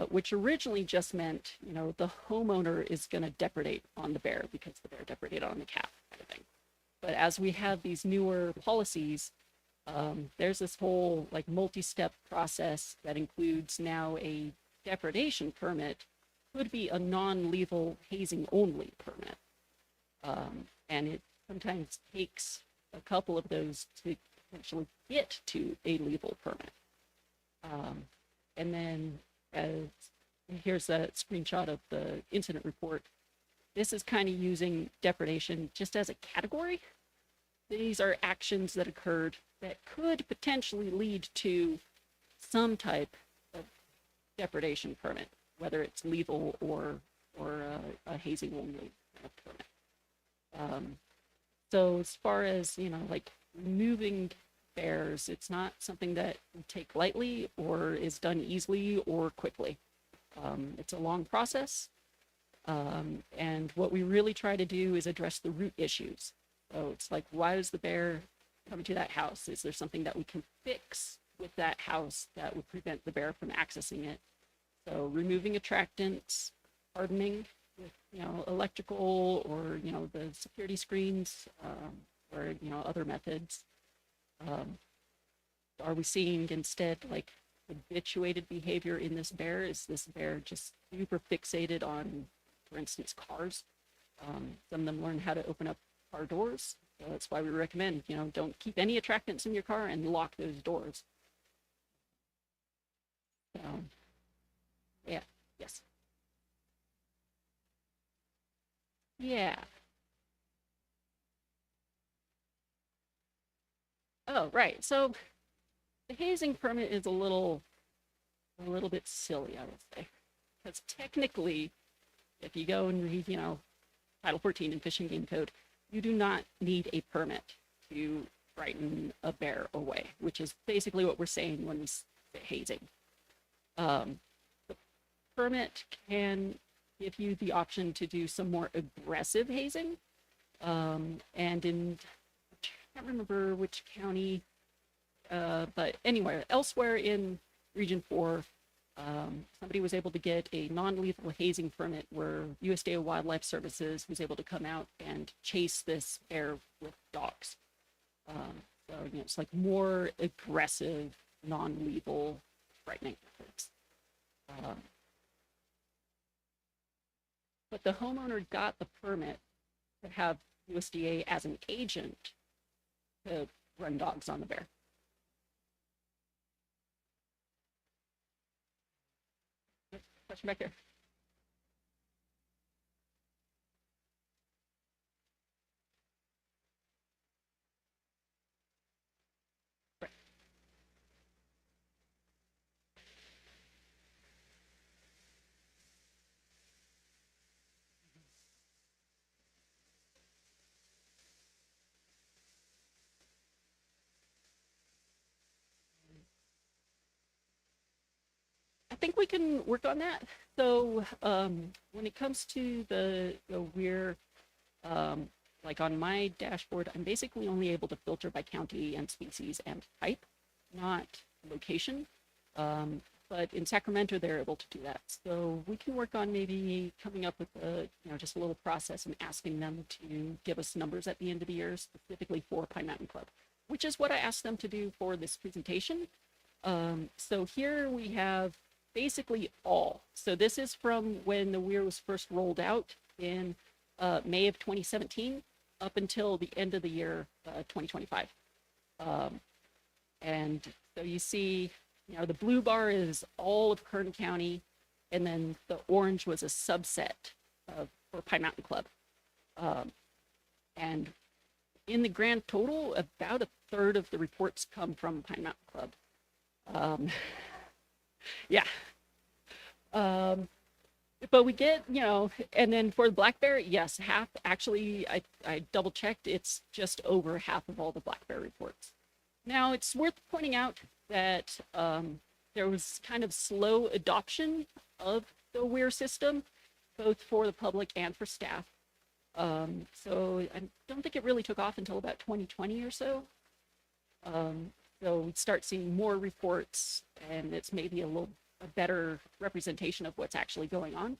Speaker 7: which originally just meant, you know, the homeowner is going to depredate on the bear because the bear depredated on the calf, kind of thing. But as we have these newer policies, there's this whole like multi-step process that includes now a depredation permit, could be a non-lethal hazing only permit. And it sometimes takes a couple of those to actually get to a lethal permit. And then here's a screenshot of the incident report. This is kind of using depredation just as a category. These are actions that occurred that could potentially lead to some type of depredation permit, whether it's lethal or a hazing only permit. So as far as, you know, like removing bears, it's not something that we take lightly or is done easily or quickly. It's a long process. And what we really try to do is address the root issues. So it's like, why does the bear come to that house? Is there something that we can fix with that house that would prevent the bear from accessing it? So removing attractants, hardening with, you know, electrical or, you know, the security screens, or, you know, other methods. Are we seeing instead like habituated behavior in this bear? Is this bear just super fixated on, for instance, cars? Some of them learn how to open up car doors. So that's why we recommend, you know, don't keep any attractants in your car and lock those doors. So, yeah, yes. Yeah. Oh, right. So the hazing permit is a little bit silly, I would say, because technically, if you go and read, you know, Title 14 in Fish and Game Code, you do not need a permit to frighten a bear away, which is basically what we're saying when we say hazing. The permit can give you the option to do some more aggressive hazing, and in, I can't remember which county, but anyway, elsewhere in Region 4, somebody was able to get a non-lethal hazing permit where USDA Wildlife Services was able to come out and chase this bear with dogs. So, you know, it's like more aggressive, non-lethal frightening methods. But the homeowner got the permit to have USDA as an agent to run dogs on the bear. Question back here. Right. I think we can work on that. So when it comes to the we're like on my dashboard, I'm basically only able to filter by county and species and type, not location. But in Sacramento, they're able to do that. So we can work on maybe coming up with just a little process and asking them to give us numbers at the end of the year, specifically for Pine Mountain Club, which is what I asked them to do for this presentation. So here we have basically all. So this is from when the WEIR was first rolled out in May of 2017 up until the end of the year 2025. And so you see, the blue bar is all of Kern County, and then the orange was a subset for Pine Mountain Club. And in the grand total, about a third of the reports come from Pine Mountain Club. Yeah. But we get, and then for the black bear, yes, half, actually, I double checked, it's just over half of all the black bear reports. Now, it's worth pointing out that there was kind of slow adoption of the WEIR system, both for the public and for staff. So I don't think it really took off until about 2020 or so. So we start seeing more reports, and it's maybe a better representation of what's actually going on.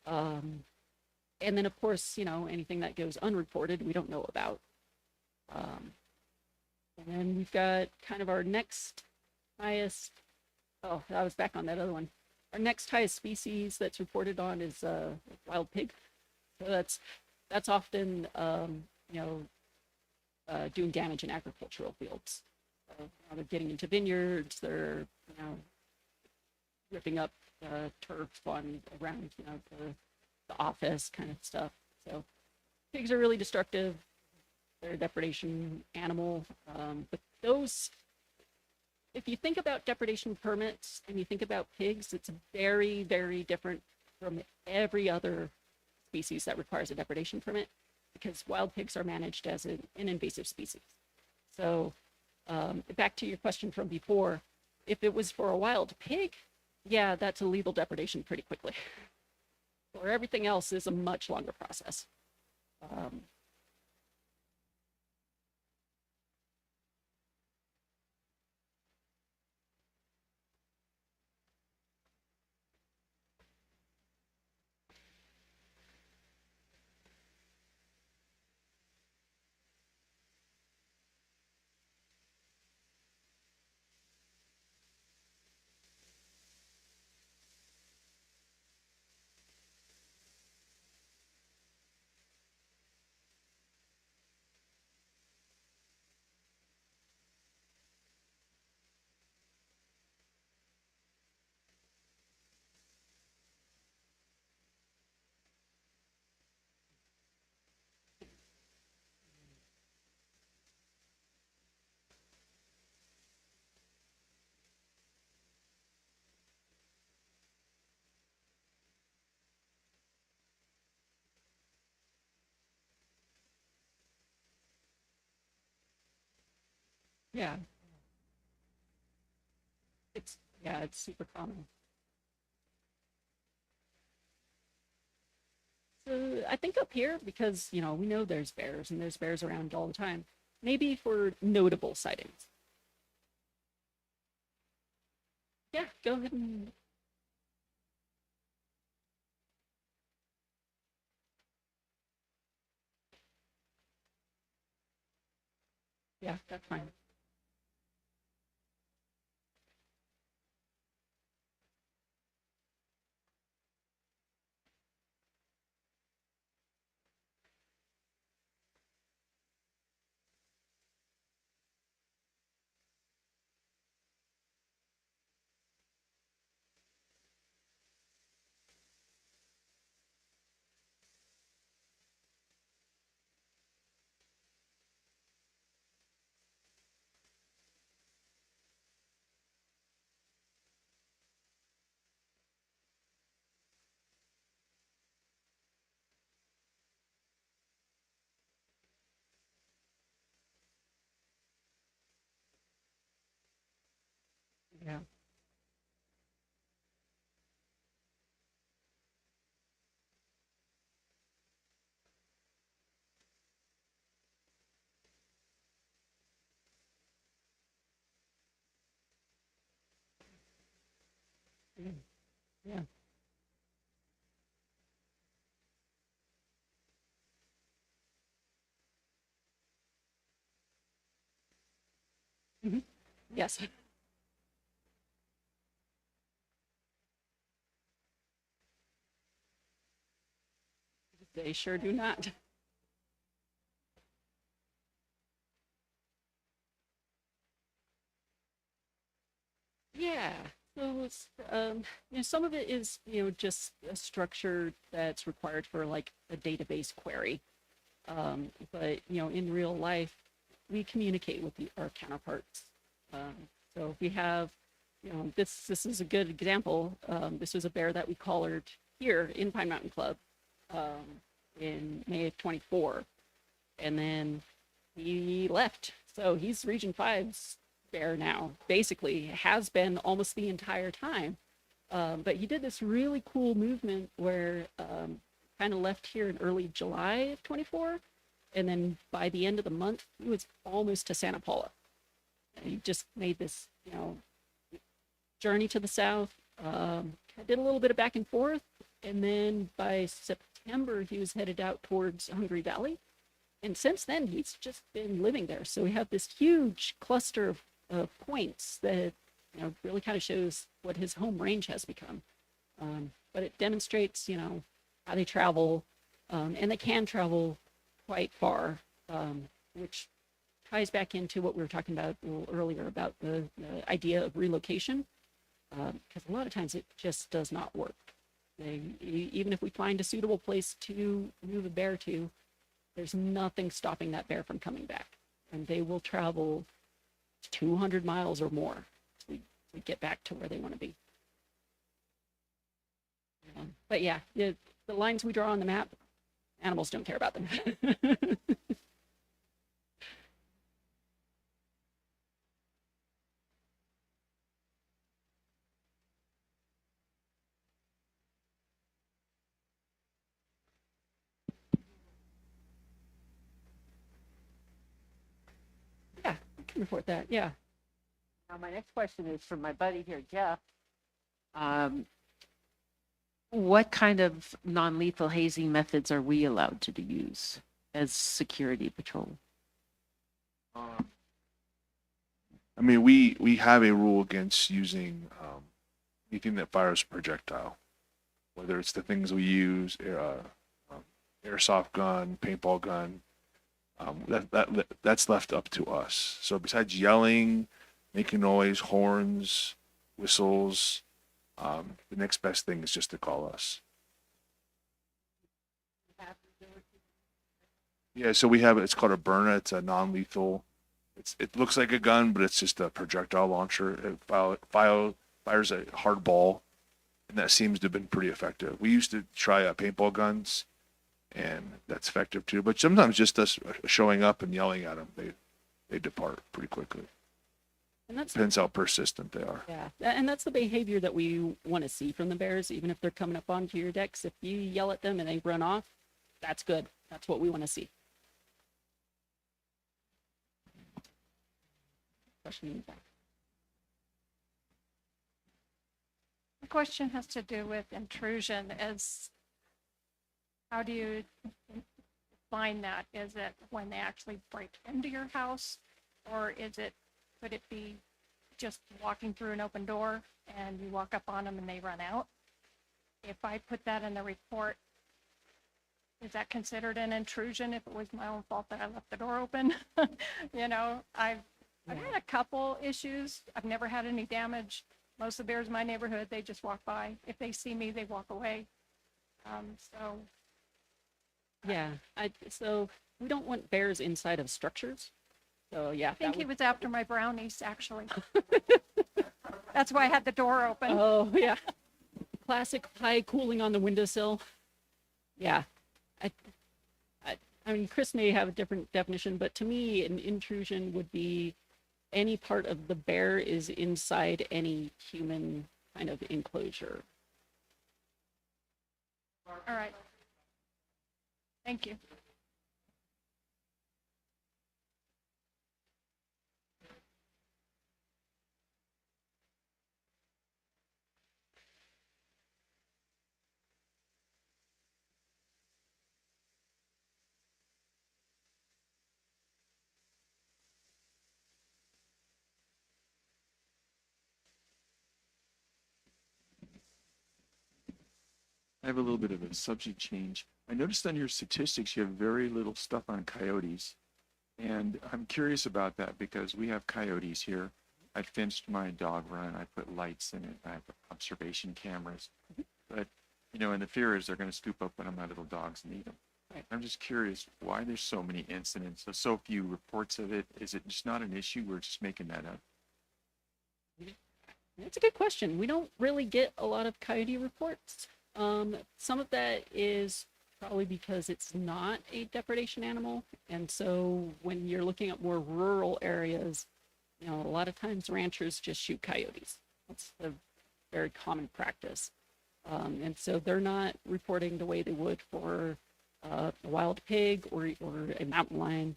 Speaker 7: And then, of course, anything that goes unreported, we don't know about. And then we've got kind of our next highest, oh, I was back on that other one. Our next highest species that's reported on is wild pig. So that's often, doing damage in agricultural fields. They're getting into vineyards, they're, ripping up turf around, the office kind of stuff. So pigs are really destructive. They're a depredation animal. But those, if you think about depredation permits and you think about pigs, it's very, very different from every other species that requires a depredation permit, because wild pigs are managed as an invasive species. So back to your question from before, if it was for a wild pig, yeah, that's a legal depredation pretty quickly. For everything else is a much longer process. Yeah. It's super common. So I think up here, because, we know there's bears and there's bears around all the time, maybe for notable sightings. Yeah, go ahead and. Yeah, that's fine. Yeah. Yeah. Mhm. Yes. They sure do not. Yeah. So some of it is, just a structure that's required for like a database query. But in real life, we communicate with our counterparts. So if we have, this is a good example. This was a bear that we collared here in Pine Mountain Club in May of 24, and then he left. So he's Region Five's bear now. Basically, has been almost the entire time. But he did this really cool movement where kind of left here in early July of 24, and then by the end of the month, he was almost to Santa Paula. And he just made this, journey to the south. Did a little bit of back and forth, and then by September, he was headed out towards Hungry Valley. And since then, he's just been living there. So we have this huge cluster of points that really kind of shows what his home range has become. But it demonstrates, how they travel, and they can travel quite far, which ties back into what we were talking about a little earlier about the idea of relocation, because a lot of times it just does not work. Even if we find a suitable place to move a bear to, there's nothing stopping that bear from coming back. And they will travel 200 miles or more to get back to where they want to be. But yeah, the lines we draw on the map, animals don't care about them. Yeah, I can report that. Yeah.
Speaker 8: Now, my next question is from my buddy here, Jeff. Um, what kind of non-lethal hazing methods are we allowed to use as security patrol?
Speaker 5: I mean, we have a rule against using anything that fires a projectile, whether it's the things we use, airsoft gun, paintball gun. That's left up to us. So besides yelling, making noise, horns, whistles, the next best thing is just to call us. Yeah, so we have it's called a burner. It's a non-lethal. It looks like a gun, but it's just a projectile launcher. It fires a hard ball, and that seems to have been pretty effective. We used to try paintball guns, and that's effective too. But sometimes just us showing up and yelling at them, they depart pretty quickly.
Speaker 7: And that's
Speaker 5: Depends how persistent they are.
Speaker 7: Yeah, and that's the behavior that we want to see from the bears, even if they're coming up onto your decks. If you yell at them and they run off, that's good. That's what we want to see. Question in the back.
Speaker 9: The question has to do with intrusion. How do you find that? Is it when they actually break into your house, or could it be just walking through an open door and you walk up on them and they run out? If I put that in the report, is that considered an intrusion if it was my own fault that I left the door open? I've had a couple issues. I've never had any damage. Most of the bears in my neighborhood, they just walk by. If they see me, they walk away.
Speaker 7: Yeah, so we don't want bears inside of structures. So yeah.
Speaker 9: I think he was after my brownies, actually. That's why I had the door open.
Speaker 7: Oh yeah. Classic pie cooling on the windowsill. Yeah. I mean, Chris may have a different definition, but to me, an intrusion would be any part of the bear is inside any human kind of enclosure.
Speaker 9: All right. Thank you.
Speaker 10: I have a little bit of a subject change. I noticed on your statistics you have very little stuff on coyotes. And I'm curious about that because we have coyotes here. I fenced my dog run. I put lights in it. I have observation cameras. But, you know, and the fear is they're going to scoop up one of my little dogs and eat them.
Speaker 7: Right.
Speaker 10: I'm just curious why there's so many incidents, so few reports of it. Is it just not an issue? We're just making that up.
Speaker 7: That's a good question. We don't really get a lot of coyote reports. Some of that is probably because it's not a depredation animal. And so when you're looking at more rural areas, you know, a lot of times ranchers just shoot coyotes. That's a very common practice. And so they're not reporting the way they would for a wild pig or a mountain lion.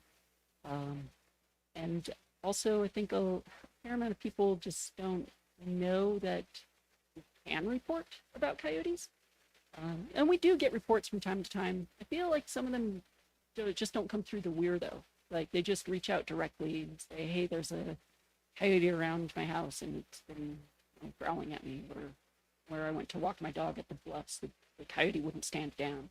Speaker 7: And also, I think a fair amount of people just don't know that you can report about coyotes. And we do get reports from time to time. I feel like some of them just don't come through the weirdo. Like they just reach out directly and say, hey, there's a coyote around my house and it's been growling at me. Or where I went to walk my dog at the bluffs, the coyote wouldn't stand down.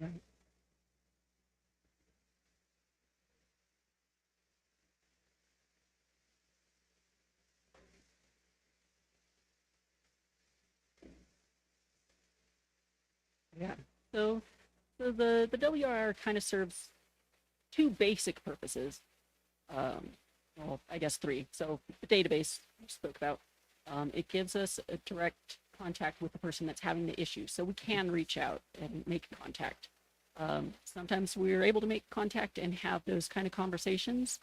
Speaker 7: Right. Yeah. So the WR kind of serves two basic purposes. Well, I guess three. So the database we spoke about, it gives us a direct contact with the person that's having the issue, so we can reach out and make contact. Sometimes we're able to make contact and have those kind of conversations.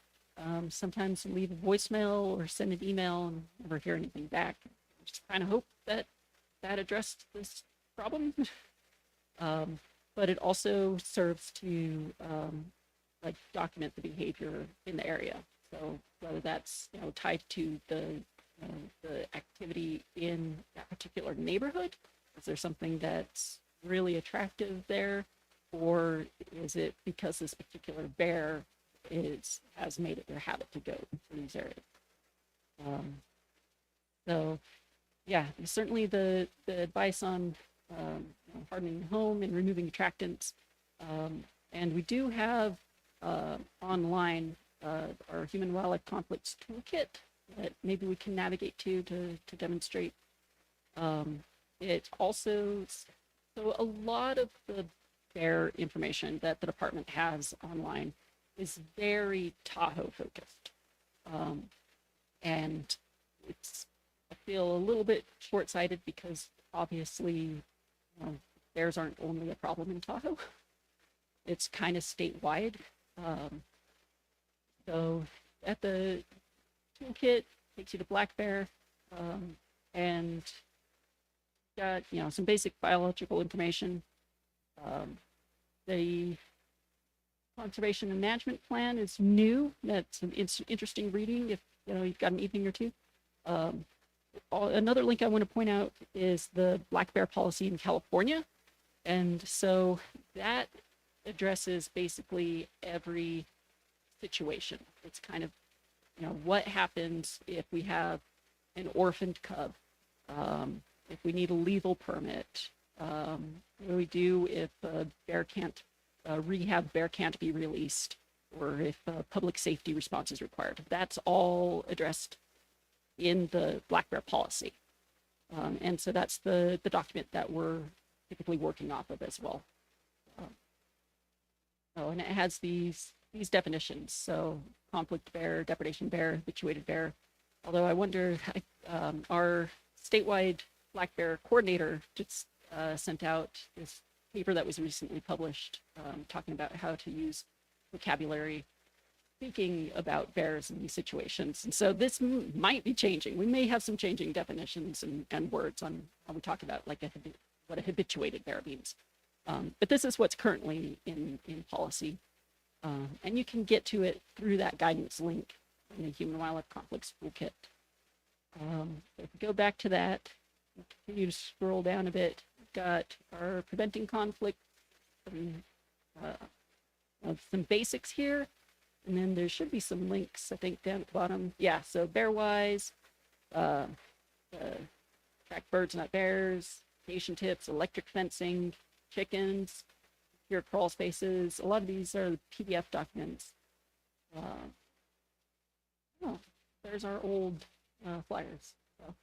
Speaker 7: Sometimes leave a voicemail or send an email and never hear anything back. Just kind of hope that that addressed this problem. But it also serves to like document the behavior in the area. So whether that's tied to the activity in that particular neighborhood, is there something that's really attractive there, or is it because this particular bear has made it their habit to go to these areas? So yeah, certainly the advice on hardening the home and removing attractants. And we do have online our human wildlife conflicts toolkit that maybe we can navigate to demonstrate. It also, so a lot of the bear information that the department has online is very Tahoe focused. And I feel a little bit short-sighted because obviously bears aren't only a problem in Tahoe. It's kind of statewide. So at the toolkit, takes you to black bear, and got some basic biological information. The conservation and management plan is new. That's an interesting reading if you've got an evening or two. Another link I want to point out is the black bear policy in California. And so that addresses basically every situation. It's kind of, what happens if we have an orphaned cub, if we need a lethal permit, what do we do if a bear can't, rehab bear can't be released, or if public safety response is required. That's all addressed in the black bear policy. And so that's the document that we're typically working off of as well. And it has these definitions. So conflict bear, depredation bear, habituated bear. Although I wonder, our statewide black bear coordinator just sent out this paper that was recently published talking about how to use vocabulary speaking about bears in these situations. And so this might be changing. We may have some changing definitions and words on how we talk about like what a habituated bear means. But this is what's currently in policy. And you can get to it through that guidance link in the Human Wildlife Conflicts Toolkit. If we go back to that, continue to scroll down a bit, we've got our preventing conflict, some basics here. And then there should be some links, I think, down at the bottom. Yeah, so bear-wise, track birds, not bears, nation tips, electric fencing, chickens, secure crawl spaces. A lot of these are PDF documents. There's our old flyers. So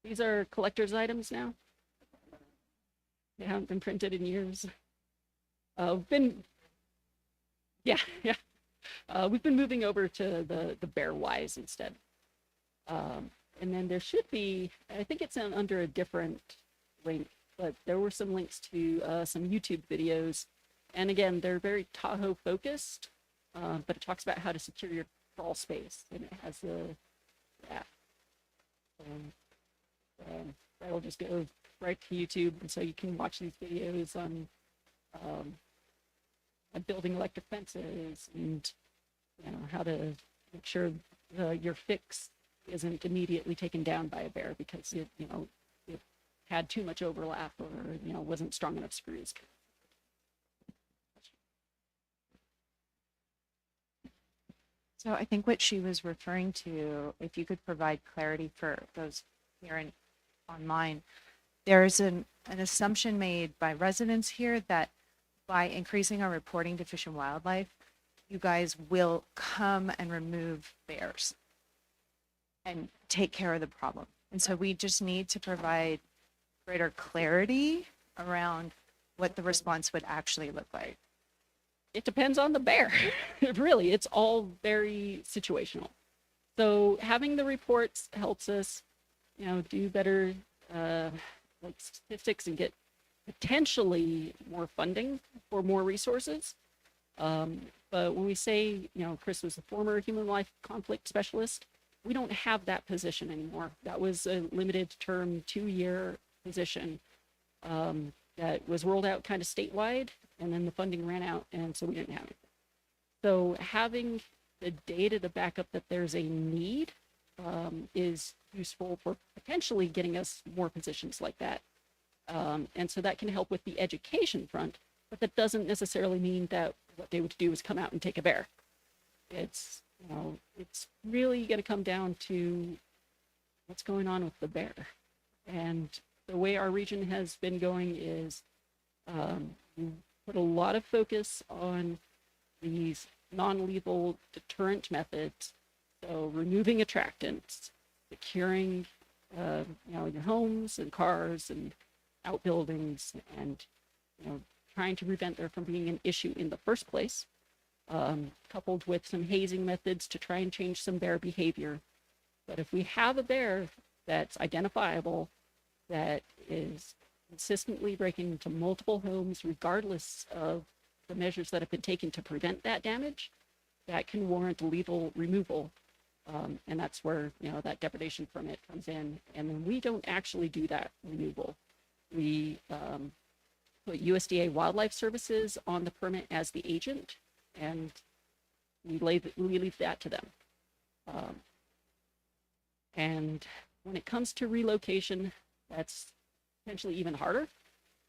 Speaker 7: these are collector's items now. They haven't been printed in years. We've been moving over to the bear-wise instead. And then there should be, I think it's under a different link, but there were some links to some YouTube videos. And again, they're very Tahoe focused, but it talks about how to secure your crawl space. And it has that'll just go right to YouTube. And so you can watch these videos on building electric fences and how to make sure your fix isn't immediately taken down by a bear because it had too much overlap or wasn't strong enough screws.
Speaker 11: So I think what she was referring to, if you could provide clarity for those here and online, there's an assumption made by residents here that by increasing our reporting to Fish and Wildlife, you guys will come and remove bears and take care of the problem. And so we just need to provide greater clarity around what the response would actually look like.
Speaker 7: It depends on the bear. Really, it's all very situational. So having the reports helps us, do better like statistics and get potentially more funding for more resources. But when we say, Chris was a former human life conflict specialist, we don't have that position anymore. That was a limited term 2-year position that was rolled out kind of statewide, and then the funding ran out, and so we didn't have it. So having the data to back up that there's a need is useful for potentially getting us more positions like that. And so that can help with the education front, but that doesn't necessarily mean that what they would do is come out and take a bear. It's, you know, it's really going to come down to what's going on with the bear. And the way our region has been going is we put a lot of focus on these non-lethal deterrent methods. So removing attractants, securing, you know, your homes and cars and outbuildings, and, you know, trying to prevent there from being an issue in the first place, coupled with some hazing methods to try and change some bear behavior. But if we have a bear that's identifiable, that is consistently breaking into multiple homes, regardless of the measures that have been taken to prevent that damage, that can warrant lethal removal. And that's where, you know, that depredation permit comes in. And then we don't actually do that removal. We put USDA Wildlife Services on the permit as the agent, and we leave that to them. And when it comes to relocation, that's potentially even harder.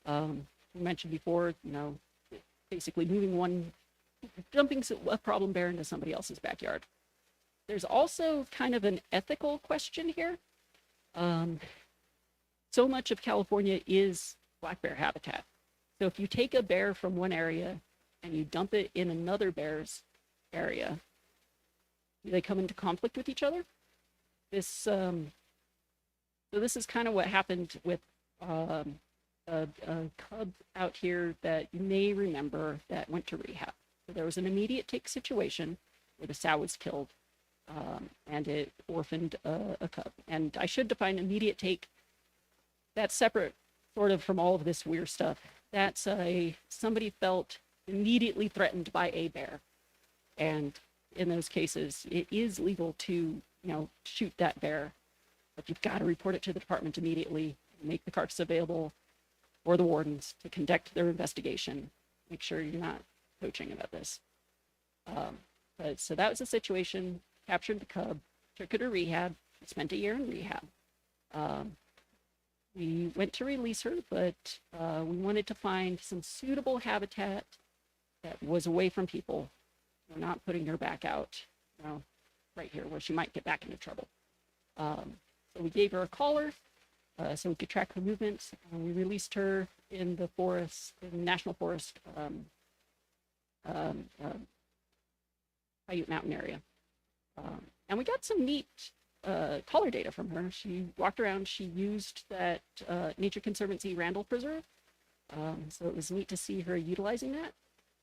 Speaker 7: We mentioned before, you know, basically dumping a problem bear into somebody else's backyard. There's also kind of an ethical question here. So much of California is black bear habitat. So if you take a bear from one area and you dump it in another bear's area, do they come into conflict with each other? So this is kind of what happened with a cub out here that you may remember that went to rehab. So there was an immediate take situation where the sow was killed, and it orphaned a cub. And I should define immediate take. That's separate sort of from all of this weird stuff. That's somebody felt immediately threatened by a bear. And in those cases, it is legal to, you know, shoot that bear, but you've got to report it to the department immediately, make the carcass available for the wardens to conduct their investigation, make sure you're not poaching about this. So that was the situation, captured the cub, took her to rehab, spent a year in rehab. We went to release her, but we wanted to find some suitable habitat that was away from people. We're not putting her back out, you know, right here where she might get back into trouble. So we gave her a collar so we could track her movements. We released her in the forest, in the National Forest, Paiute Mountain area. And we got some neat collar data from her. She walked around, she used that Nature Conservancy Randall Preserve. So it was neat to see her utilizing that.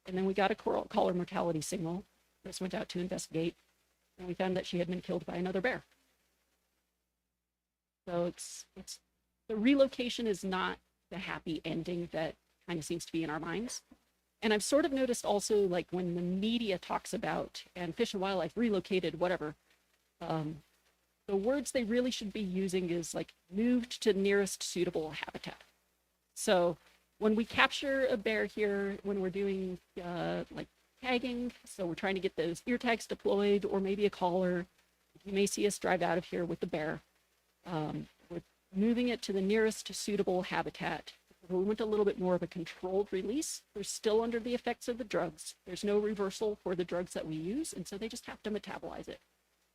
Speaker 7: And then we got a collar mortality signal. Just went out to investigate, and we found that she had been killed by another bear. So it's the relocation is not the happy ending that kind of seems to be in our minds. And I've sort of noticed also, like when the media talks about and Fish and Wildlife relocated, whatever, the words they really should be using is like moved to nearest suitable habitat. So when we capture a bear here, when we're doing like tagging, so we're trying to get those ear tags deployed or maybe a collar, you may see us drive out of here with the bear. We're moving it to the nearest suitable habitat. We want a little bit more of a controlled release. They're still under the effects of the drugs. There's no reversal for the drugs that we use, and so they just have to metabolize it.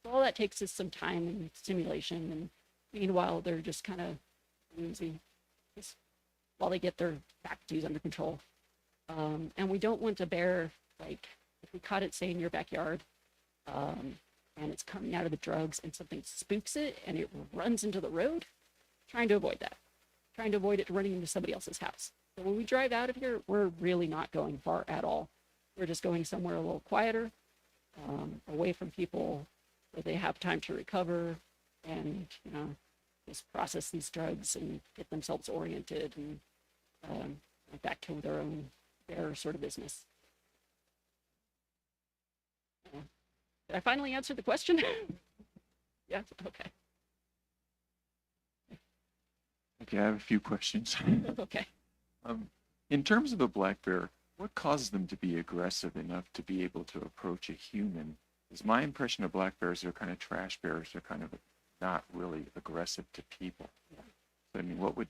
Speaker 7: So all that takes is some time and stimulation, and meanwhile, they're just kind of woozy while they get their faculties under control. And we don't want a bear, like, if we caught it, say, in your backyard, and it's coming out of the drugs and something spooks it and it runs into the road, trying to avoid that. Trying to avoid it running into somebody else's house. So when we drive out of here, we're really not going far at all. We're just going somewhere a little quieter, away from people where they have time to recover and, you know, just process these drugs and get themselves oriented and back to their sort of business. Did I finally answer the question? Yeah, okay.
Speaker 10: Okay, I have a few questions.
Speaker 7: Okay.
Speaker 10: In terms of a black bear, what causes them to be aggressive enough to be able to approach a human? Is my impression of black bears, they're kind of trash bears. They're kind of not really aggressive to people. So, I mean, what would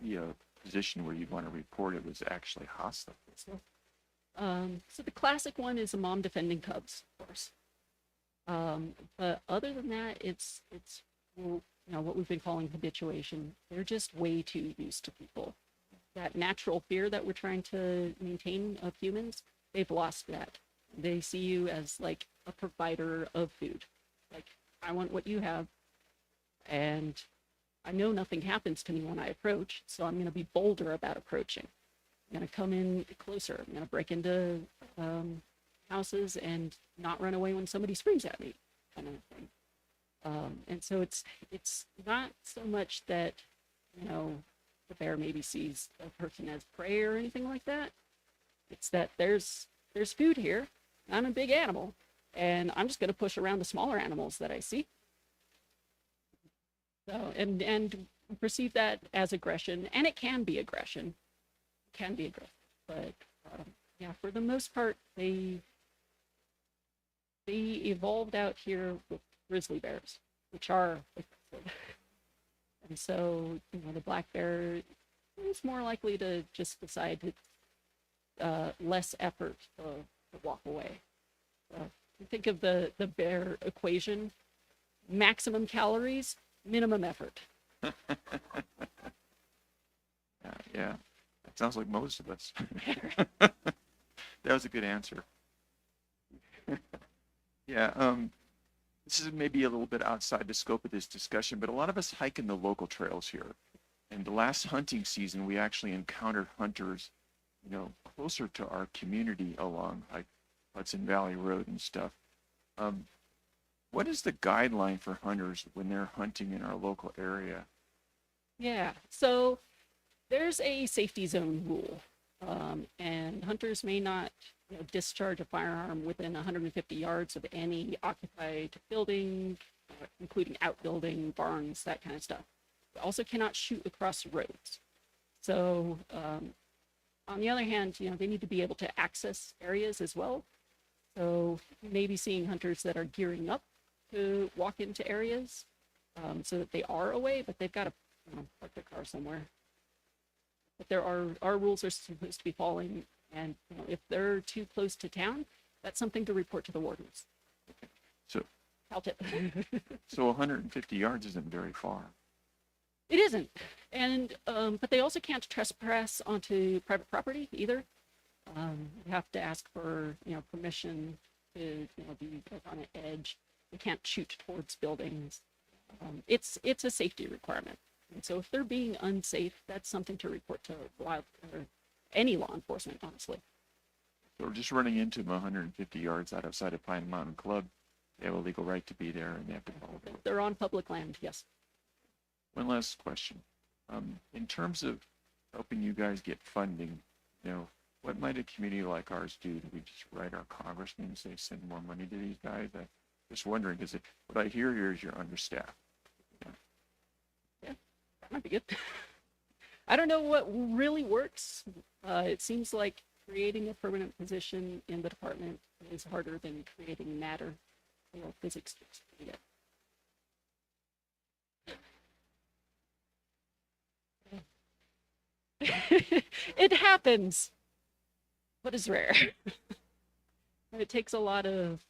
Speaker 10: be a position where you'd want to report it was actually hostile?
Speaker 7: So the classic one is a mom defending cubs, of course. But other than that, it's well, what we've been calling habituation. They're just way too used to people. That natural fear that we're trying to maintain of humans, they've lost that. They see you as like a provider of food. Like, I want what you have, and I know nothing happens to me when I approach, so I'm going to be bolder about approaching. I'm going to come in closer. I'm going to break into houses and not run away when somebody screams at me, kind of thing. And so it's not so much that, the bear maybe sees a person as prey or anything like that. It's that there's food here. I'm a big animal, and I'm just going to push around the smaller animals that I see. So and perceive that as aggression, and it can be aggression. It can be aggressive, but yeah, for the most part, they evolved out here with grizzly bears, which are aggressive. And so, the black bear is more likely to just decide to less effort to walk away. So think of the bear equation: maximum calories, minimum effort.
Speaker 10: Yeah, that sounds like most of us. That was a good answer. Yeah, this is maybe a little bit outside the scope of this discussion, but a lot of us hike in the local trails here. And the last hunting season, we actually encountered hunters, closer to our community along like Hudson Valley Road and stuff. What is the guideline for hunters when they're hunting in our local area?
Speaker 7: Yeah, so there's a safety zone rule, and hunters may not discharge a firearm within 150 yards of any occupied building, including outbuilding, barns, that kind of stuff. They also cannot shoot across roads. So on the other hand, they need to be able to access areas as well. So you may be seeing hunters that are gearing up to walk into areas so that they are away, but they've got to park their car somewhere. But our rules are supposed to be following, and if they're too close to town, that's something to report to the wardens.
Speaker 10: So,
Speaker 7: Help it.
Speaker 10: so 150 yards isn't very far.
Speaker 7: It isn't, and but they also can't trespass onto private property either. You have to ask for permission to be on an edge. You can't shoot towards buildings. It's a safety requirement. And so if they're being unsafe, that's something to report to or any law enforcement, honestly.
Speaker 10: So we're just running into them 150 yards outside of Pine Mountain Club. They have a legal right to be there, and they have to follow the rules.
Speaker 7: They're on public land, yes.
Speaker 10: One last question. In terms of helping you guys get funding, what might a community like ours do? Do we just write our congressman and say send more money to these guys? I'm just wondering, because what I hear here is you're understaffed.
Speaker 7: Yeah, that might be good. I don't know what really works. It seems like creating a permanent position in the department is harder than creating matter or physics. It happens, but it's rare. It takes a lot of,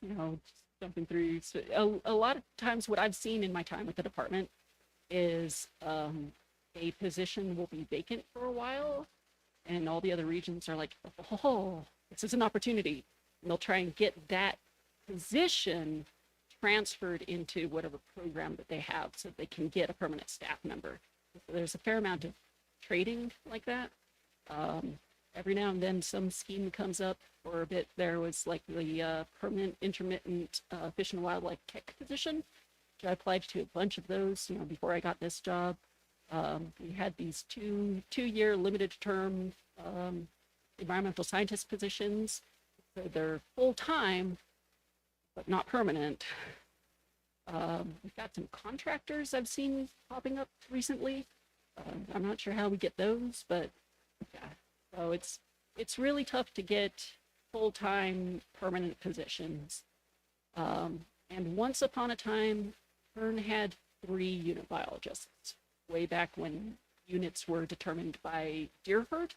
Speaker 7: jumping through. A lot of times what I've seen in my time with the department is a position will be vacant for a while, and all the other regions are like, oh, this is an opportunity. And they'll try and get that position transferred into whatever program that they have so that they can get a permanent staff member. So there's a fair amount of trading like that. Every now and then some scheme comes up. For a bit there was like the permanent intermittent fish and wildlife tech position, which I applied to a bunch of those before I got this job. We had these two-year limited term environmental scientist positions. So they're full-time but not permanent. We've got some contractors I've seen popping up recently. I'm not sure how we get those, but yeah. So it's really tough to get full-time permanent positions. And once upon a time, Kern had 3 unit biologists, way back when units were determined by deer herd.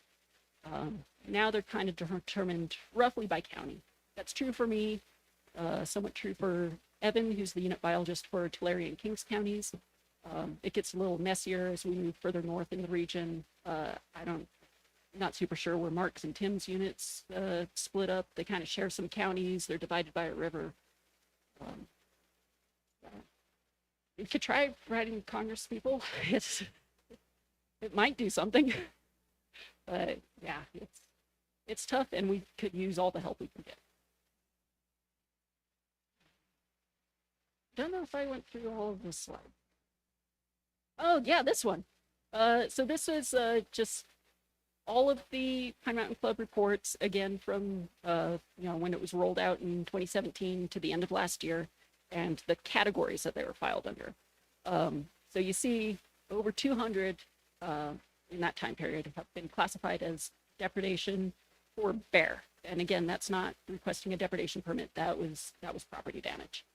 Speaker 7: Now they're kind of determined roughly by county. That's true for me, somewhat true for Evan, who's the unit biologist for Tulare and Kings counties. It gets a little messier as we move further north in the region. Not super sure where Mark's and Tim's units split up. They kind of share some counties. They're divided by a river. You could try writing Congress people. It might do something. But yeah, it's tough, and we could use all the help we can get. Don't know if I went through all of this slide. Oh yeah, this one. So this is just all of the Pine Mountain Club reports, again from when it was rolled out in 2017 to the end of last year, and the categories that they were filed under. So you see over 200 in that time period have been classified as depredation for bear. And again, that's not requesting a depredation permit. That was property damage.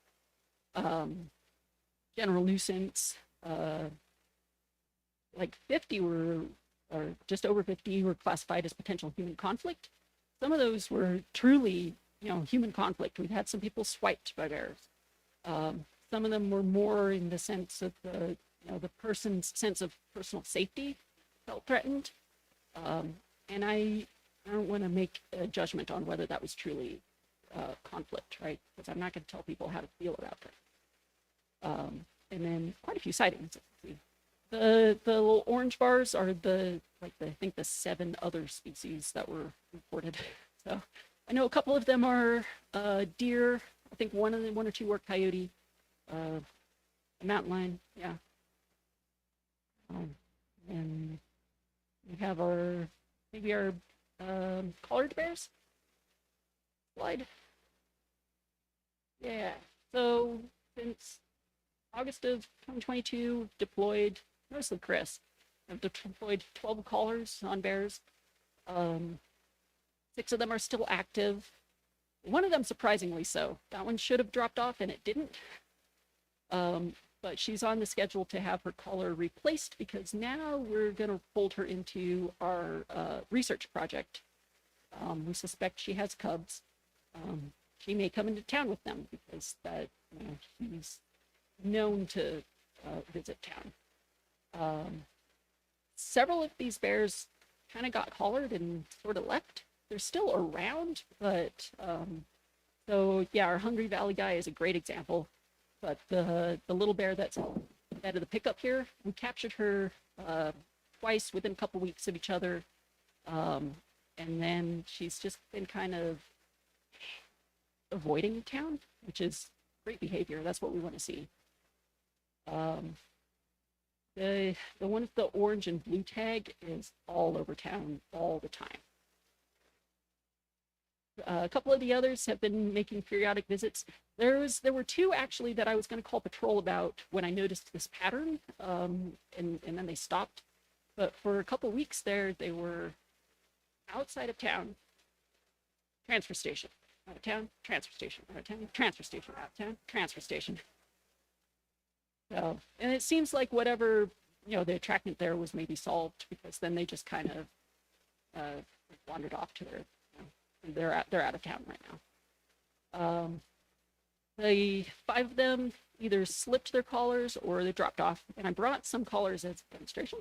Speaker 7: General nuisance, like 50 were, or just over 50 were classified as potential human conflict. Some of those were truly, human conflict. We've had some people swiped by bears. Some of them were more in the sense of the person's sense of personal safety felt threatened. And I don't want to make a judgment on whether that was truly conflict, right? Because I'm not going to tell people how to feel about that. And then quite a few sightings. The little orange bars are I think the 7 other species that were reported. So I know a couple of them are deer. I think one or two were coyote, a mountain lion, yeah. And we have our collared bears slide. Yeah, so since August of 2022, deployed, mostly Chris, I've deployed 12 collars on bears. 6 of them are still active. One of them, surprisingly so. That one should have dropped off, and it didn't. But she's on the schedule to have her collar replaced because now we're going to fold her into our research project. We suspect she has cubs. She may come into town with them because she's known to visit town. Several of these bears kind of got collared and sort of left. They're still around, but so yeah, our Hungry Valley guy is a great example. But the little bear that's out of the pickup here, we captured her twice within a couple weeks of each other, and then she's just been kind of avoiding town, which is great behavior. That's what we want to see. The one with the orange and blue tag is all over town all the time. A couple of the others have been making periodic visits. There were 2 actually that I was going to call patrol about when I noticed this pattern, and then they stopped. But for a couple of weeks there, they were outside of town, transfer station, out of town, transfer station, out of town, transfer station, out of town, transfer station. So, and it seems like whatever, the attractant there was maybe solved because then they just kind of wandered off to they're out of town right now. The 5 of them either slipped their collars or they dropped off, and I brought some collars as a demonstration.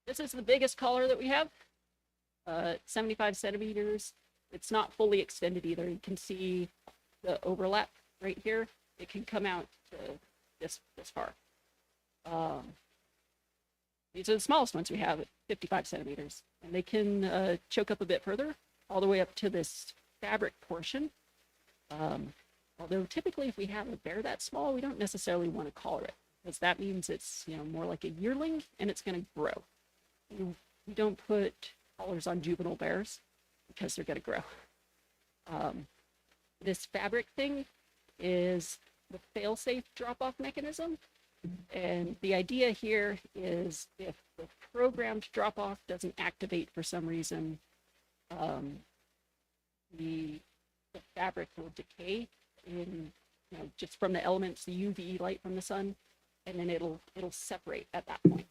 Speaker 7: This is the biggest collar that we have, 75 centimeters. It's not fully extended either. You can see the overlap right here. It can come out to this far. These are the smallest ones we have at 55 centimeters, and they can choke up a bit further, all the way up to this fabric portion. Although typically if we have a bear that small, we don't necessarily want to collar it, because that means it's more like a yearling and it's going to grow. We don't put collars on juvenile bears because they're going to grow. This fabric thing is the fail-safe drop-off mechanism. And the idea here is if the programmed drop-off doesn't activate for some reason, the fabric will decay in, just from the elements, the UV light from the sun, and then it'll separate at that point.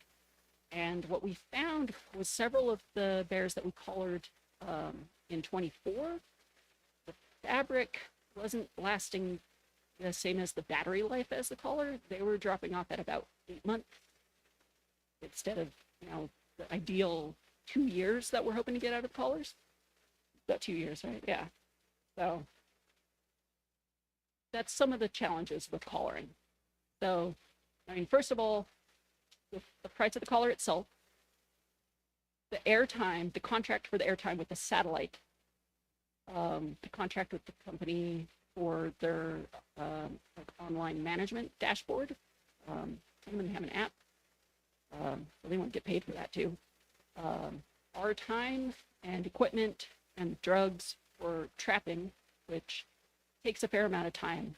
Speaker 7: And what we found was several of the bears that we collared in 24, the fabric wasn't lasting the same as the battery life as the collar. They were dropping off at about 8 months instead of, the ideal 2 years that we're hoping to get out of collars. About 2 years, right? Yeah. So that's some of the challenges with collaring. So, first of all, the price of the collar itself, the airtime, the contract for the airtime with the satellite, the contract with the company for their online management dashboard. Some of them have an app, so they won't get paid for that too. Our time and equipment and drugs for trapping, which takes a fair amount of time.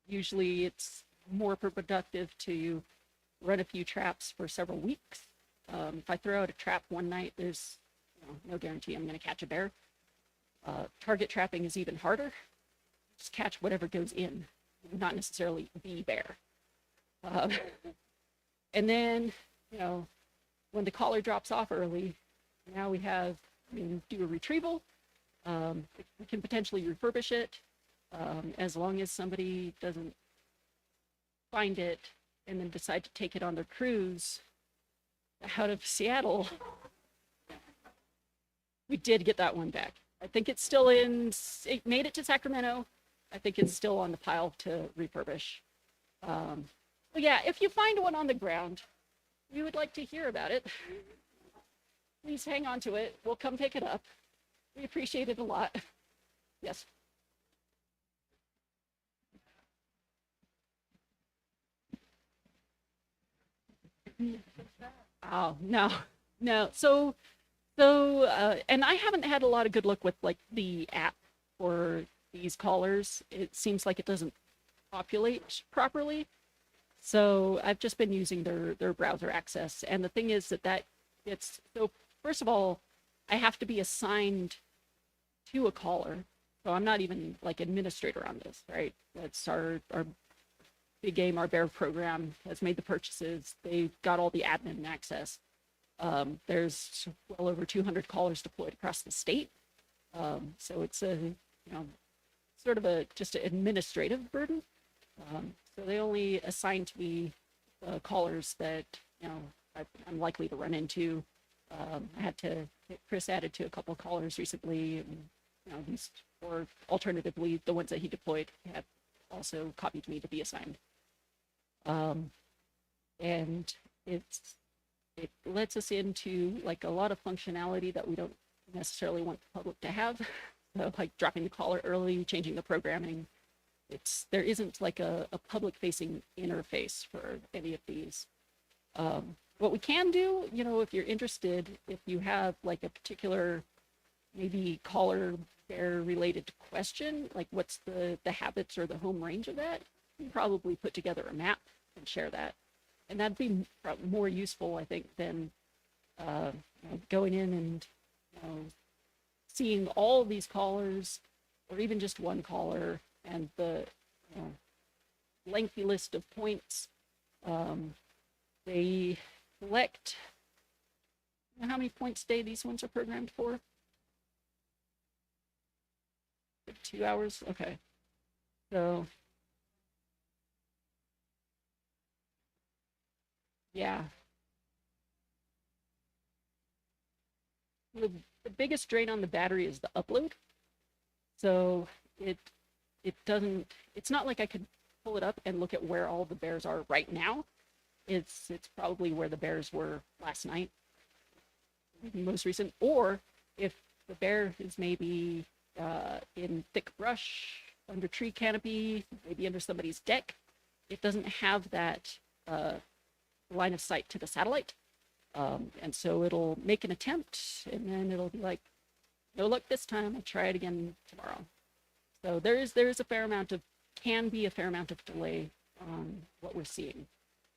Speaker 7: Usually it's more productive to run a few traps for several weeks. If I throw out a trap one night, there's no guarantee I'm going to catch a bear. Target trapping is even harder. Just catch whatever goes in, not necessarily the bear. And then, when the collar drops off early, now we do a retrieval. We can potentially refurbish it as long as somebody doesn't find it and then decide to take it on their cruise out of Seattle. We did get that one back. I think it's still it made it to Sacramento. I think it's still on the pile to refurbish. But yeah, if you find one on the ground, we would like to hear about it. Please hang on to it. We'll come pick it up. We appreciate it a lot. Yes. Oh, no. So, and I haven't had a lot of good luck with the app for these collars. It seems like it doesn't populate properly. So I've just been using their browser access. And the thing is so first of all, I have to be assigned to a collar. So I'm not even administrator on this, right? That's our big game, our bear program has made the purchases. They've got all the admin access. There's well over 200 collars deployed across the state. So it's sort of just an administrative burden. So they only assign to me collars that, I'm likely to run into. I had to get Chris added to a couple of collars recently, and, or alternatively, the ones that he deployed have also copied me to be assigned. And it lets us into a lot of functionality that we don't necessarily want the public to have. So dropping the collar early, changing the programming. There isn't a public-facing interface for any of these. What we can do, if you're interested, if you have a particular maybe collar bear related question, what's the habits or the home range of that, you can probably put together a map and share that. And that'd be more useful, I think, than going in and seeing all of these collars, or even just one collar, and the lengthy list of points. They collect, how many points a day these ones are programmed for? 2 hours? Okay. So, yeah. The biggest drain on the battery is the upload. So it's not like I could pull it up and look at where all the bears are right now. It's probably where the bears were last night, most recent, or if the bear is maybe in thick brush, under tree canopy, maybe under somebody's deck, it doesn't have that line of sight to the satellite. And so it'll make an attempt, and then it'll be like, no luck this time, I'll try it again tomorrow. So there is a fair amount of can be a fair amount of delay on what we're seeing.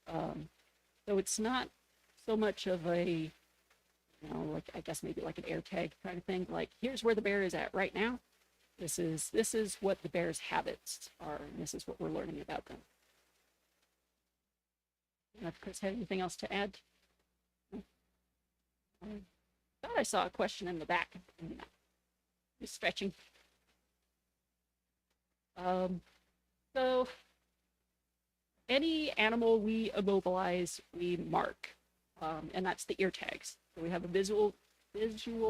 Speaker 7: So it's not so much of a, like, I guess maybe like an air tag kind of thing. Like, here's where the bear is at right now. This is what the bear's habits are, and this is what we're learning about them. If Chris had anything else to add? I thought I saw a question in the back. Just stretching. So any animal we immobilize, we mark, and that's the ear tags. So we have a visual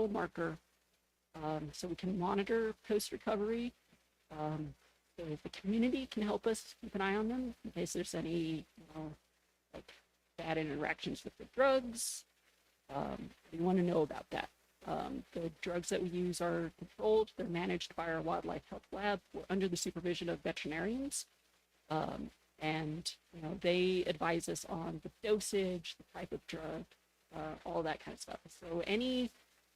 Speaker 7: marker, so we can monitor post-recovery. So if the community can help us keep an eye on them in case there's any, like bad interactions with the drugs. We want to know about that. The drugs that we use are controlled. They're managed by our wildlife health lab. We're under the supervision of veterinarians. And they advise us on the dosage, the type of drug, all that kind of stuff. So any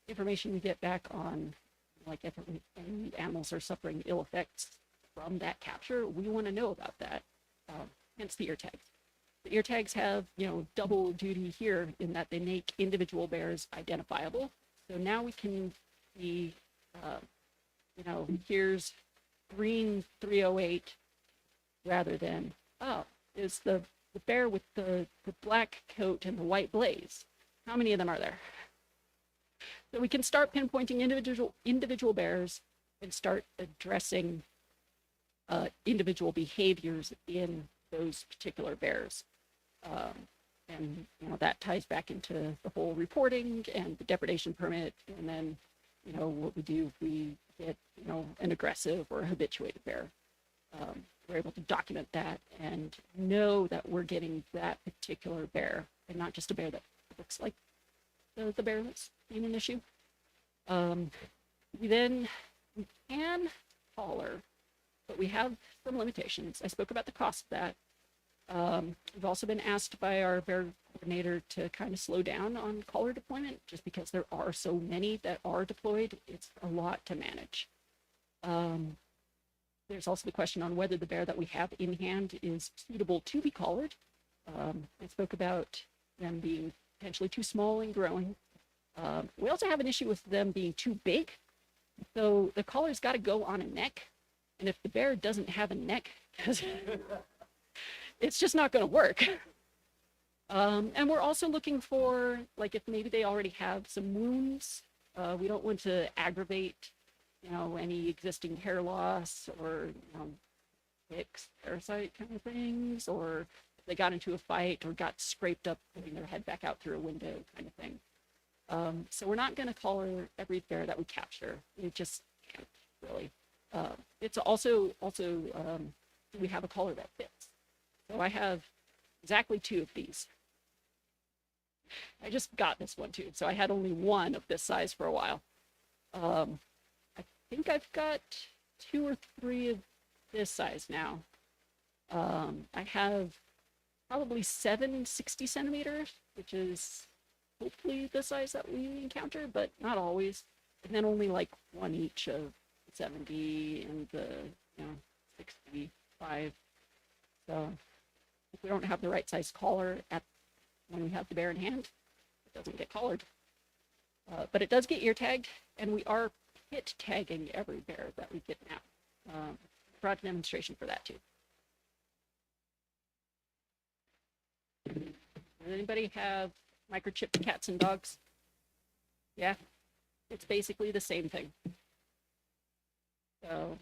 Speaker 7: information we get back on, like if any animals are suffering ill effects from that capture, we want to know about that. Hence the ear tags. The ear tags have, double duty here in that they make individual bears identifiable. So now we can see, here's green 308 rather than, is the bear with the black coat and the white blaze. How many of them are there? So we can start pinpointing individual bears and start addressing individual behaviors in those particular bears. And that ties back into the whole reporting and the depredation permit. And then, what we do, we get, an aggressive or a habituated bear. We're able to document that and know that we're getting that particular bear and not just a bear that looks like the bear that's being an issue. We can collar, but we have some limitations. I spoke about the cost of that. We've also been asked by our bear coordinator to kind of slow down on collar deployment just because there are so many that are deployed. It's a lot to manage. There's also the question on whether the bear that we have in hand is suitable to be collared. I spoke about them being potentially too small and growing. We also have an issue with them being too big. So the collar's got to go on a neck. And if the bear doesn't have a neck, it's just not going to work. And we're also looking for, like, if maybe they already have some wounds, we don't want to aggravate, any existing hair loss or, ticks, parasite kind of things, or if they got into a fight or got scraped up putting their head back out through a window kind of thing. So we're not going to collar every bear that we capture. We just can't really. It's also we have a collar that fits. So I have exactly 2 of these. I just got this one too, so I had only one of this size for a while. I think I've got 2 or 3 of this size now. I have probably 7 60 centimeters, which is hopefully the size that we encounter, but not always. And then only like 1 each of 70 and the 65. So if we don't have the right size collar when we have the bear in hand, it doesn't get collared. But it does get ear tagged, and we are pit tagging every bear that we get now. Brought a demonstration for that too. Does anybody have microchipped cats and dogs? Yeah, it's basically the same thing. So,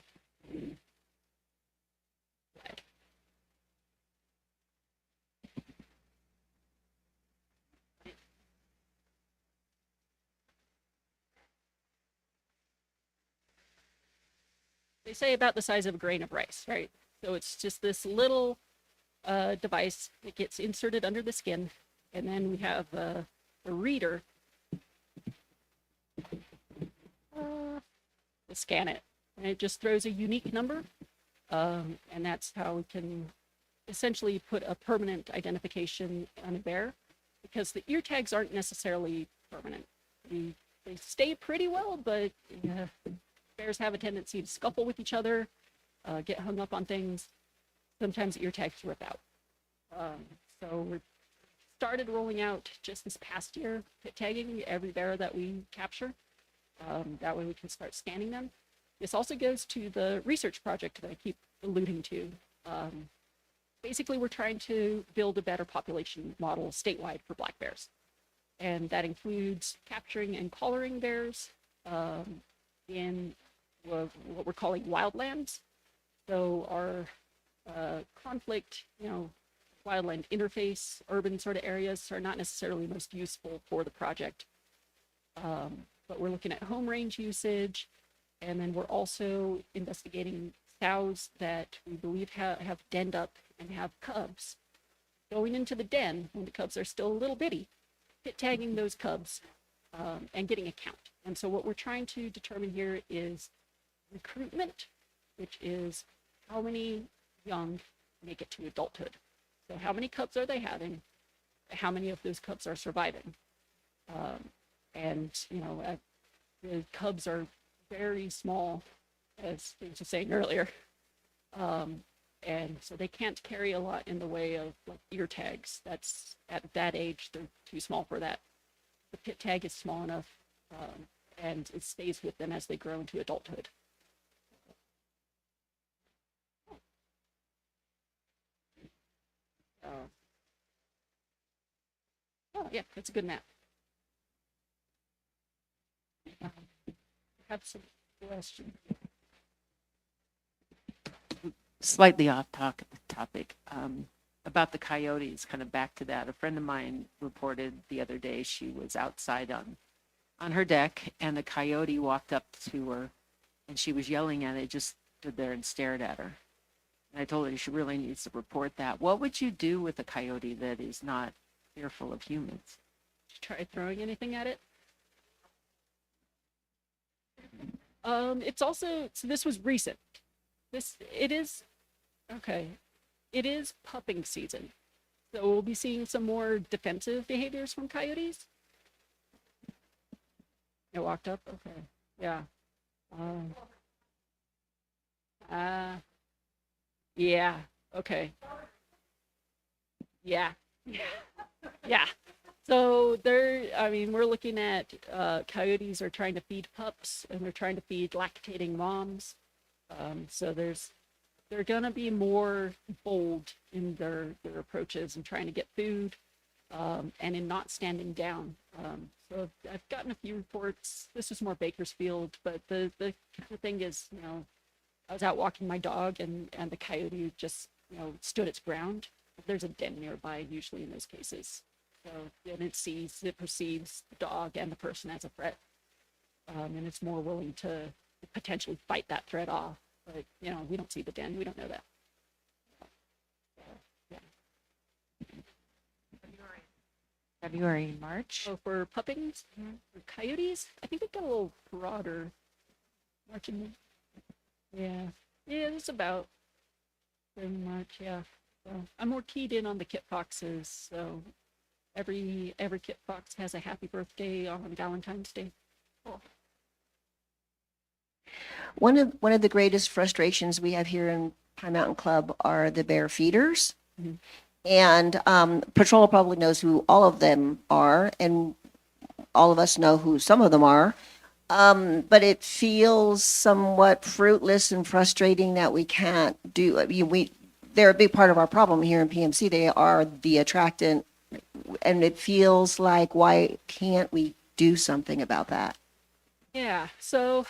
Speaker 7: they say about the size of a grain of rice, right? So it's just this little device that gets inserted under the skin, and then we have a reader to scan it, and it just throws a unique number, and that's how we can essentially put a permanent identification on a bear, because the ear tags aren't necessarily permanent. They stay pretty well, but bears have a tendency to scuffle with each other, get hung up on things. Sometimes ear tags rip out. So we started rolling out just this past year, pit tagging every bear that we capture. That way we can start scanning them. This also goes to the research project that I keep alluding to. Basically, we're trying to build a better population model statewide for black bears. And that includes capturing and collaring bears in what we're calling wildlands. So our conflict, wildland interface, urban sort of areas are not necessarily most useful for the project. But we're looking at home range usage, and then we're also investigating sows that we believe have denned up and have cubs. Going into the den when the cubs are still a little bitty, pit tagging those cubs and getting a count. And so what we're trying to determine here is recruitment, which is how many young make it to adulthood. So how many cubs are they having? How many of those cubs are surviving? The cubs are very small, as I was saying earlier. And so they can't carry a lot in the way of like ear tags. That's at that age, they're too small for that. The pit tag is small enough, and it stays with them as they grow into adulthood. Oh yeah, that's a good map. I have some questions.
Speaker 8: Slightly off topic, about the coyotes, kind of back to that. A friend of mine reported the other day she was outside on her deck, and the coyote walked up to her, and she was yelling at it, just stood there and stared at her. And I told her she really needs to report that. What would you do with a coyote that is not fearful of humans?
Speaker 7: Did you try throwing anything at it? It's also, so this was recent. It is pupping season. So we'll be seeing some more defensive behaviors from coyotes. It walked up? Okay. Yeah. Yeah. Okay. Yeah. Yeah. So we're looking at coyotes are trying to feed pups, and they're trying to feed lactating moms. So they're gonna be more bold in their approaches and trying to get food, and in not standing down. So I've gotten a few reports. This is more Bakersfield, but the thing is, I was out walking my dog, and the coyote just, stood its ground. There's a den nearby, usually in those cases. So then it perceives the dog and the person as a threat, and it's more willing to potentially fight that threat off. But we don't see the den. We don't know that. Yeah.
Speaker 8: February, March?
Speaker 7: So for puppings, for coyotes, I think it got a little broader. March and yeah, it's about in March. Yeah. So I'm more keyed in on the kit foxes. So every kit fox has a happy birthday on Valentine's Day. Cool.
Speaker 12: One of the greatest frustrations we have here in Pine Mountain Club are the bear feeders.
Speaker 7: Mm-hmm.
Speaker 12: And Patrol probably knows who all of them are, and all of us know who some of them are. But it feels somewhat fruitless and frustrating that we can't do. They're a big part of our problem here in PMC. They are the attractant, and it feels like, why can't we do something about that?
Speaker 7: Yeah. So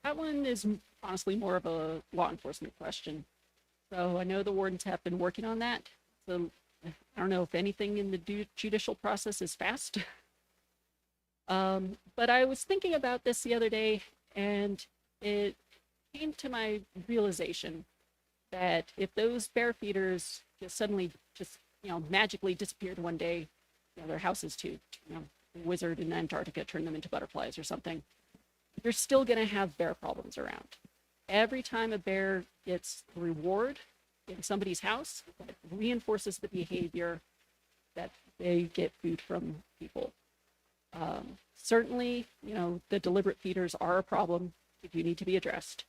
Speaker 7: that one is honestly more of a law enforcement question. So I know the wardens have been working on that. So I don't know if anything in the judicial process is fast. But I was thinking about this the other day, and it came to my realization that if those bear feeders just suddenly magically disappeared one day, their houses too, a wizard in Antarctica turned them into butterflies or something, you're still going to have bear problems around. Every time a bear gets a reward in somebody's house, that reinforces the behavior that they get food from people. Certainly, the deliberate feeders are a problem. They do need to be addressed.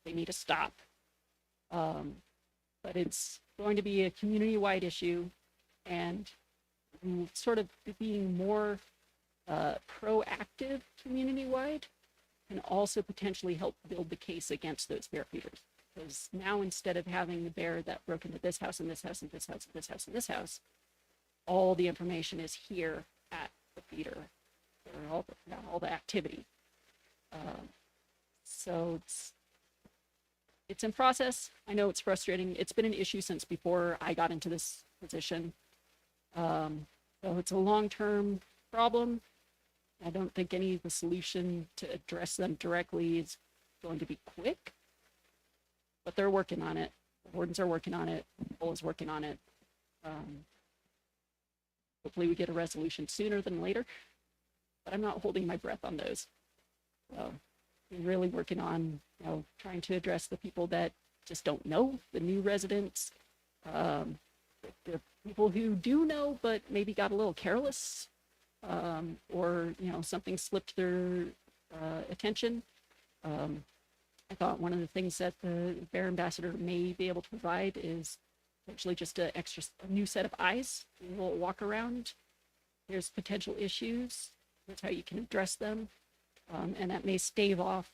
Speaker 7: They need to stop. But it's going to be a community-wide issue, and sort of being more proactive community-wide can also potentially help build the case against those bear feeders. Because now, instead of having the bear that broke into this house and this house and this house and this house and this house, all the information is here at the feeder, or all the activity. So it's in process. I know it's frustrating. It's been an issue since before I got into this position. So it's a long-term problem. I don't think any of the solution to address them directly is going to be quick, but they're working on it. The wardens are working on it. Paul is working on it. Hopefully we get a resolution sooner than later, but I'm not holding my breath on those. So we're really working on, trying to address the people that just don't know, the new residents, the people who do know but maybe got a little careless, or something slipped their attention. I thought one of the things that the bear ambassador may be able to provide is actually just a new set of eyes. A little walk around. There's potential issues. That's how you can address them, and that may stave off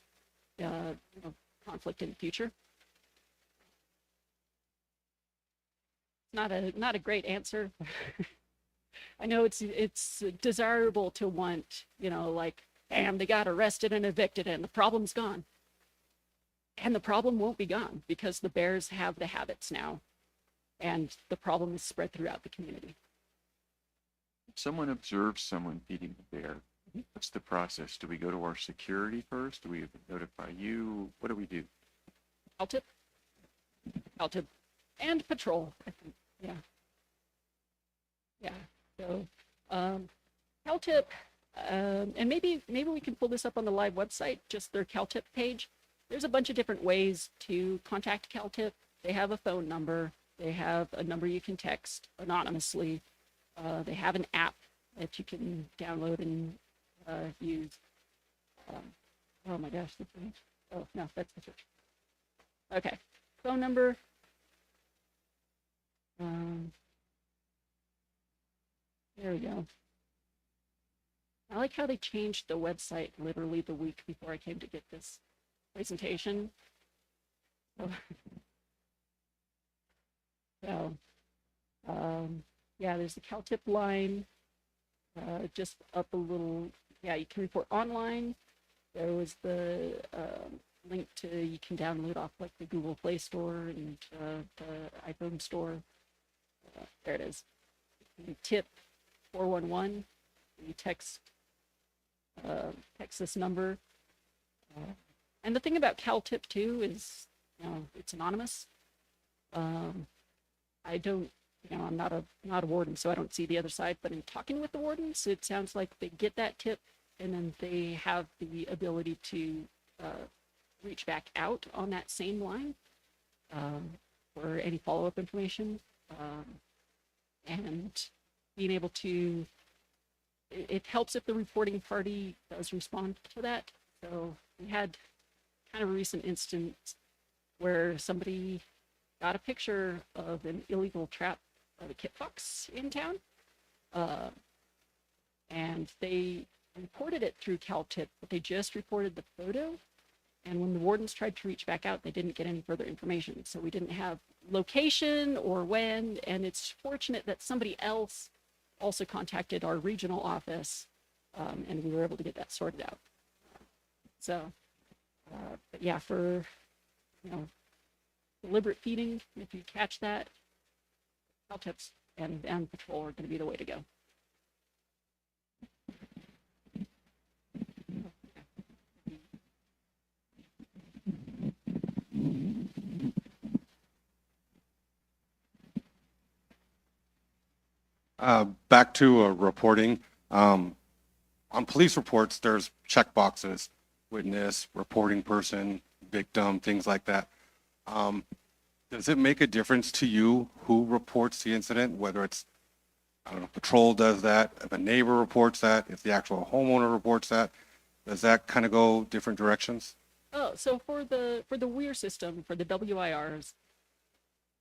Speaker 7: conflict in the future. Not a great answer. I know it's desirable to want, like, bam, they got arrested and evicted and the problem's gone. And the problem won't be gone because the bears have the habits now, and the problem is spread throughout the community.
Speaker 10: If someone observes someone feeding the bear, what's the process? Do we go to our security first? Do we notify you? What do we do?
Speaker 7: L-tip, and patrol, I think. Yeah. So, CalTip, and maybe we can pull this up on the live website, just their CalTip page. There's a bunch of different ways to contact CalTip. They have a phone number. They have a number you can text anonymously. They have an app that you can download and use. Oh my gosh, oh no, that's the church. Okay, phone number. There we go. I like how they changed the website literally the week before I came to get this presentation. So, yeah, there's the CalTip line. Just up a little, yeah, you can report online. There was the link to, you can download off like the Google Play Store and the iPhone Store. There it is. You tip 411. You text this number. And the thing about CalTip too is, it's anonymous. I don't, I'm not a warden, so I don't see the other side. But in talking with the wardens, it sounds like they get that tip, and then they have the ability to reach back out on that same line for any follow-up information, and being able to. It helps if the reporting party does respond to that. So we had kind of a recent instance where somebody got a picture of an illegal trap of a kit fox in town, and they reported it through CalTip, but they just reported the photo. And when the wardens tried to reach back out, they didn't get any further information. So we didn't have location or when, and it's fortunate that somebody else also contacted our regional office, and we were able to get that sorted out. So, but yeah, for, deliberate feeding, if you catch that, CalTips and patrol are going to be the way to go.
Speaker 13: Back to reporting. On police reports, there's check boxes: witness, reporting person, victim, things like that. Does it make a difference to you who reports the incident, whether it's, I don't know, patrol does that, if a neighbor reports that, if the actual homeowner reports that? Does that kind of go different directions?
Speaker 7: Oh, so for the WEIR system, for the WIRs,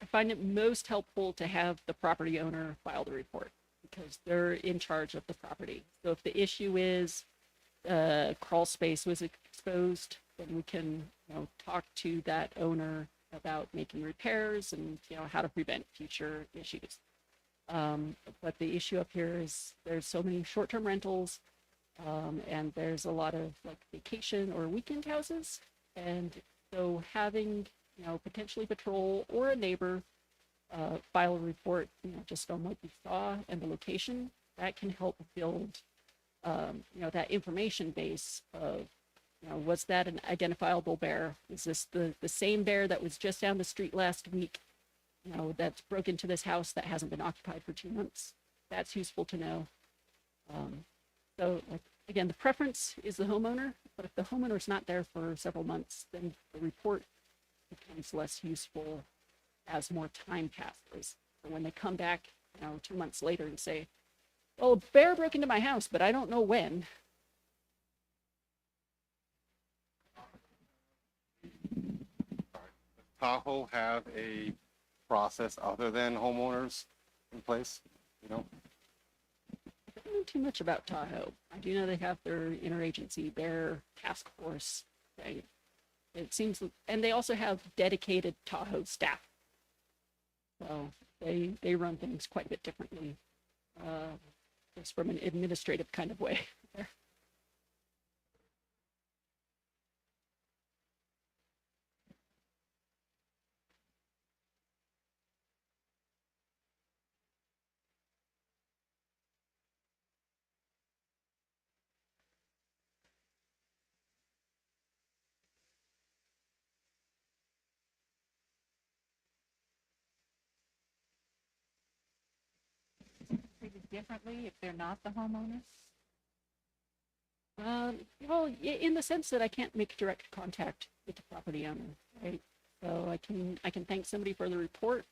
Speaker 7: I find it most helpful to have the property owner file the report because they're in charge of the property. So if the issue is crawl space was exposed, then we can, talk to that owner about making repairs and, how to prevent future issues. But the issue up here is there's so many short-term rentals, and there's a lot of like vacation or weekend houses. And so having, potentially patrol or a neighbor file a report, just on what you saw and the location, that can help build, that information base of, was that an identifiable bear? Is this the same bear that was just down the street last week, that's broke into this house that hasn't been occupied for 2 months? That's useful to know. So like, again, the preference is the homeowner, but if the homeowner's not there for several months, then the report becomes less useful as more time passes. So when they come back, 2 months later and say, well, a bear broke into my house, but I don't know when.
Speaker 13: Tahoe have a process other than homeowners in place,
Speaker 7: I don't know too much about Tahoe. I do know they have their interagency bear task force thing. It seems, and they also have dedicated Tahoe staff. So they run things quite a bit differently, just from an administrative kind of way.
Speaker 11: Treated differently if they're not the homeowners?
Speaker 7: Well, in the sense that I can't make direct contact with the property owner, right? So I can thank somebody for the report,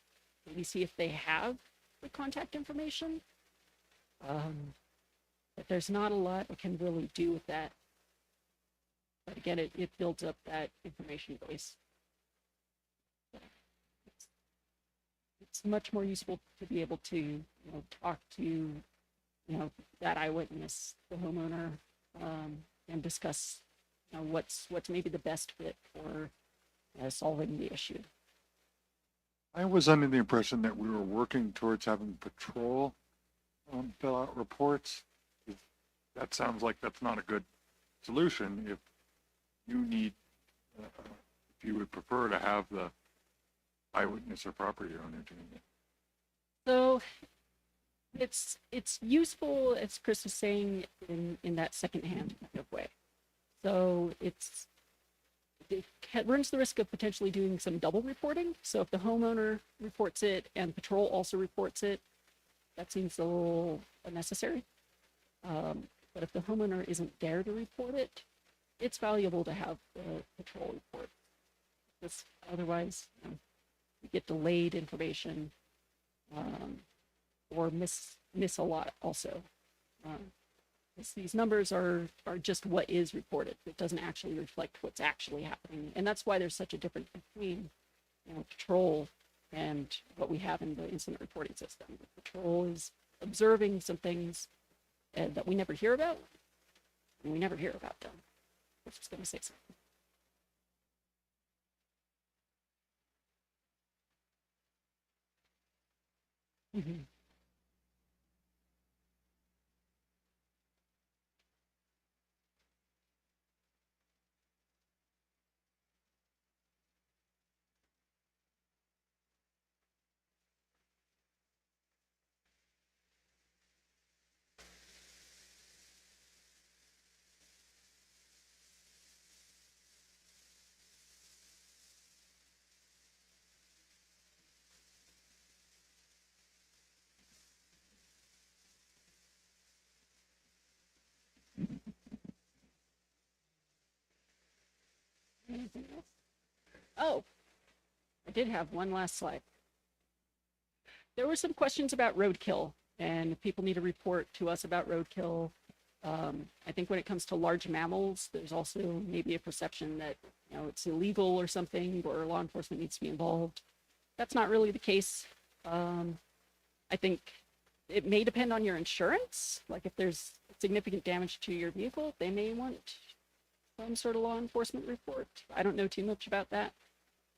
Speaker 7: maybe see if they have the contact information. But there's not a lot I can really do with that. But again, it builds up that information base. It's much more useful to be able to, talk to, that eyewitness, the homeowner, and discuss, what's maybe the best fit for solving the issue.
Speaker 10: I was under the impression that we were working towards having patrol fill out reports. That sounds like that's not a good solution. If you need, if you would prefer to have the eyewitness or property owner doing it.
Speaker 7: So it's useful, as Chris was saying, in that secondhand kind of way. So it runs the risk of potentially doing some double reporting. So if the homeowner reports it and patrol also reports it, that seems a little unnecessary. But if the homeowner isn't there to report it, it's valuable to have the patrol report. Because otherwise, you get delayed information, or miss a lot also. These numbers are just what is reported. It doesn't actually reflect what's actually happening. And that's why there's such a difference between, patrol and what we have in the incident reporting system. Patrol is observing some things that we never hear about, and we never hear about them. I was just going to say something. Mm-hmm. Anything else? Oh, I did have one last slide. There were some questions about roadkill, and people need to report to us about roadkill. I think when it comes to large mammals, there's also maybe a perception that it's illegal or something, or law enforcement needs to be involved. that's not really the case. I think it may depend on your insurance. Like if there's significant damage to your vehicle, they may want some sort of law enforcement report. I don't know too much about that,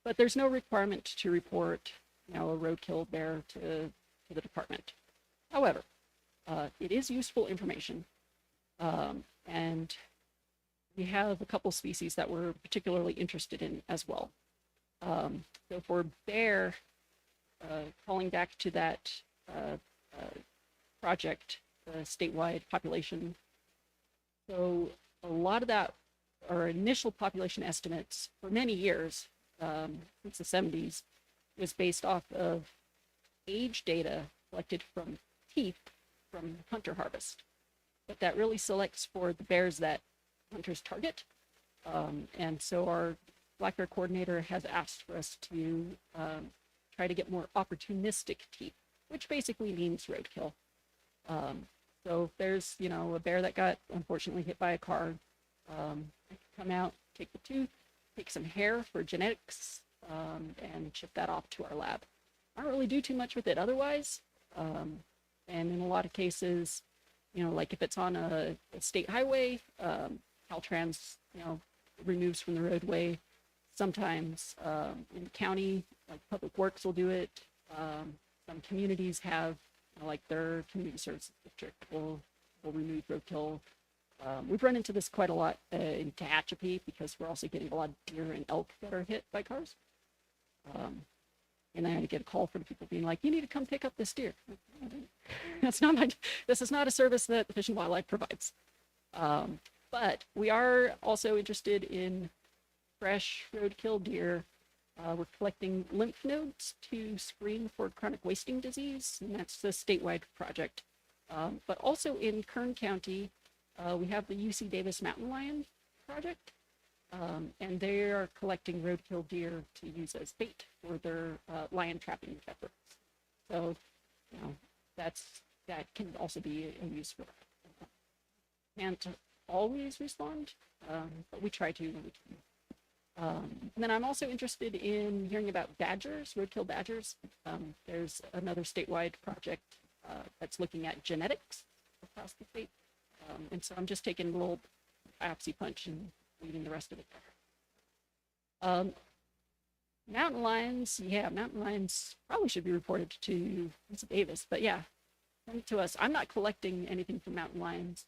Speaker 7: but there's no requirement to report, a roadkill bear to the department. However, it is useful information, and we have a couple species that we're particularly interested in as well. So for bear, calling back to that project, statewide population. So a lot of that, our initial population estimates for many years, since the 70s, was based off of age data collected from teeth from hunter harvest. But that really selects for the bears that hunters target. And so our black bear coordinator has asked for us to try to get more opportunistic teeth, which basically means roadkill. So if there's, a bear that got unfortunately hit by a car, I can come out, take the tooth, take some hair for genetics, and ship that off to our lab. I don't really do too much with it otherwise. And in a lot of cases, like if it's on a state highway, Caltrans, removes from the roadway. Sometimes in the county, like Public Works will do it. Some communities have, like their community services district will remove roadkill. We've run into this quite a lot in Tehachapi because we're also getting a lot of deer and elk that are hit by cars. And then I get a call from people being like, "You need to come pick up this deer." That's not this is not a service that the Fish and Wildlife provides. But we are also interested in fresh roadkill deer. We're collecting lymph nodes to screen for chronic wasting disease, and that's the statewide project. But also in Kern County, we have the UC Davis Mountain Lion Project, and they are collecting roadkill deer to use as bait for their lion trapping efforts. So, that can also be a use for that. Can't always respond, but we try to when we can. And then I'm also interested in hearing about badgers, roadkill badgers. There's another statewide project that's looking at genetics across the state. And so I'm just taking a little biopsy punch and leaving the rest of it there. Mountain lions probably should be reported to Ms. Davis, but yeah, send it to us. I'm not collecting anything from mountain lions,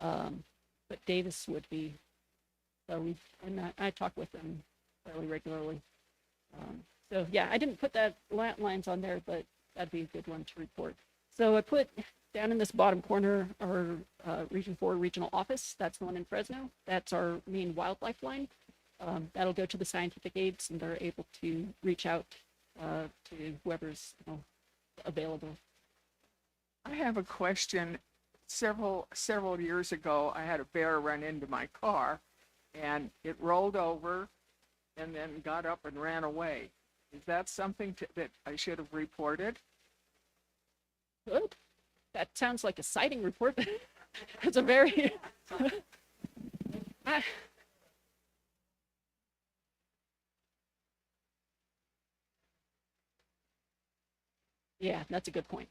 Speaker 7: but Davis would be. So I talk with them fairly regularly. So yeah, I didn't put that mountain lions on there, but that'd be a good one to report. So I put down in this bottom corner our Region 4 regional office. That's the one in Fresno. That's our main wildlife line. That'll go to the scientific aides, and they're able to reach out to whoever's available.
Speaker 14: I have a question. Several years ago, I had a bear run into my car, and it rolled over and then got up and ran away. Is that something that I should have reported?
Speaker 7: Good. That sounds like a sighting report. It's a very... Yeah, that's a good point.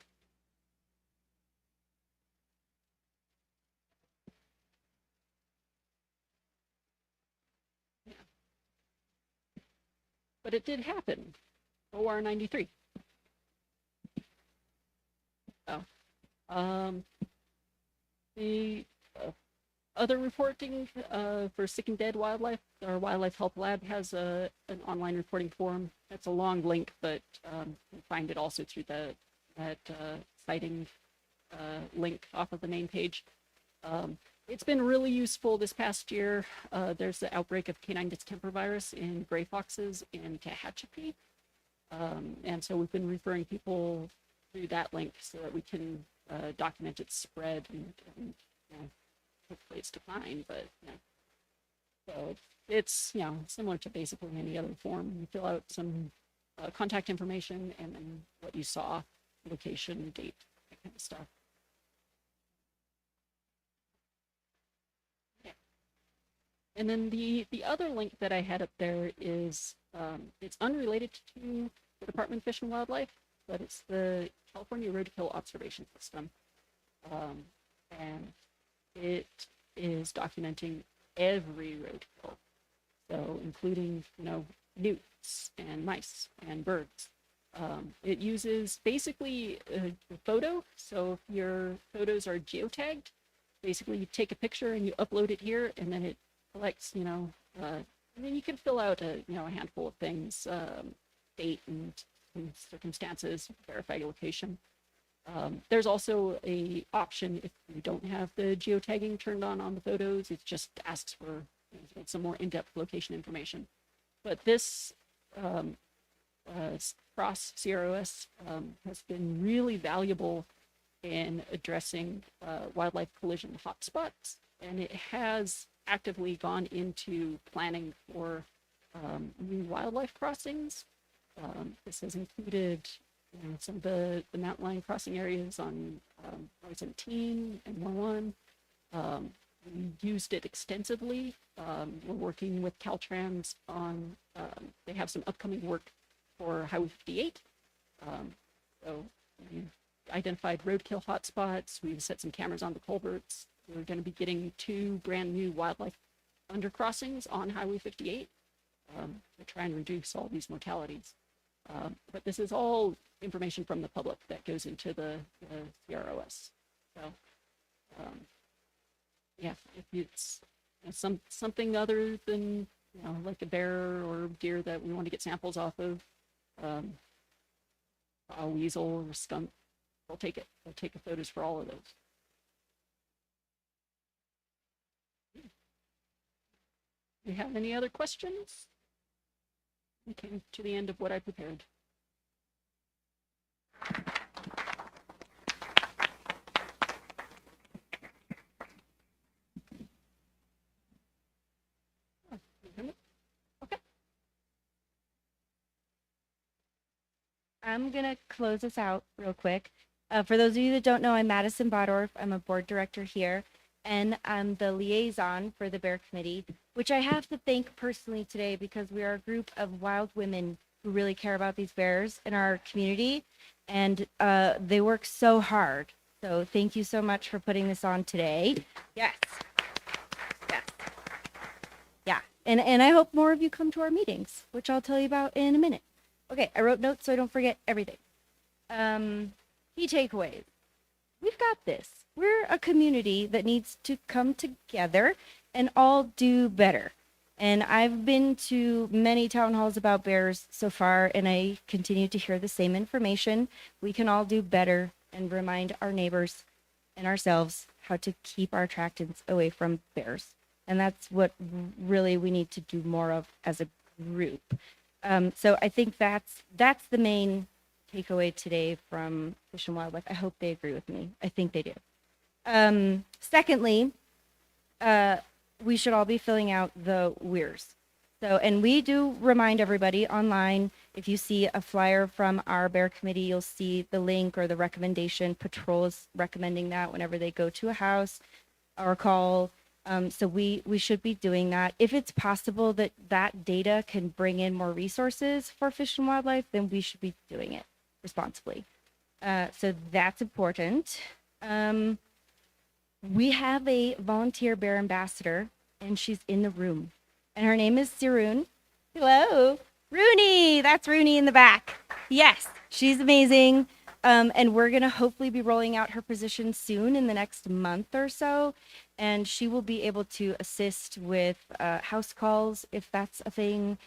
Speaker 7: Yeah. But it did happen. OR 93. Oh. The other reporting for sick and dead wildlife, our Wildlife Health Lab has an online reporting forum. That's a long link, but you can find it also through that sighting link off of the main page. It's been really useful this past year. There's the outbreak of canine distemper virus in gray foxes in Tehachapi. And so we've been referring people through that link so that we can document its spread and hopefully it's declined, but so it's similar to basically any other form. You fill out some contact information and then what you saw, location, date, that kind of stuff. Yeah. And then the other link that I had up there is it's unrelated to the Department of Fish and Wildlife, but it's the California Roadkill Observation System. And it is documenting every roadkill, so including, newts and mice and birds. It uses basically a photo, so if your photos are geotagged, basically you take a picture and you upload it here, and then it collects, and then you can fill out a handful of things, date and circumstances, verify your location. There's also a option if you don't have the geotagging turned on the photos. It just asks for some more in-depth location information. But this cross CROS has been really valuable in addressing wildlife collision hotspots, and it has actively gone into planning for new wildlife crossings. This has included some of the mountain lion crossing areas on Route 17 and 101. We used it extensively. We're working with Caltrans on, they have some upcoming work for Highway 58. So we identified roadkill hotspots. We've set some cameras on the culverts. We're going to be getting 2 brand new wildlife undercrossings on Highway 58 to try and reduce all these mortalities. But this is all information from the public that goes into the CROS. So, yeah, if it's something other than like a bear or deer that we want to get samples off of, a weasel or skunk, they'll take it. They'll take the photos for all of those. Do you have any other questions? We came to the end of what I prepared. Okay.
Speaker 15: I'm going to close us out real quick. For those of you that don't know, I'm Madison Bodorf. I'm a board director here, and I'm the liaison for the Bear Committee, which I have to thank personally today because we are a group of wild women who really care about these bears in our community, and they work so hard. So thank you so much for putting this on today. Yes. Yes. Yeah. And I hope more of you come to our meetings, which I'll tell you about in a minute. Okay, I wrote notes so I don't forget everything. Key takeaways. We've got this. We're a community that needs to come together and all do better. And I've been to many town halls about bears so far, and I continue to hear the same information. We can all do better and remind our neighbors and ourselves how to keep our attractants away from bears. And that's what really we need to do more of as a group. So I think that's the main takeaway today from Fish and Wildlife. I hope they agree with me. I think they do. Secondly, we should all be filling out the WEIRS. So, and we do remind everybody online, if you see a flyer from our Bear Committee, you'll see the link or the recommendation. Patrol is recommending that whenever they go to a house or call. So we should be doing that. If it's possible that that data can bring in more resources for Fish and Wildlife, then we should be doing it responsibly. So that's important. We have a volunteer bear ambassador, and she's in the room. And her name is Siroon. Hello. Rooney. That's Rooney in the back. Yes, she's amazing. And we're going to hopefully be rolling out her position soon in the next month or so. And she will be able to assist with house calls, if that's a thing,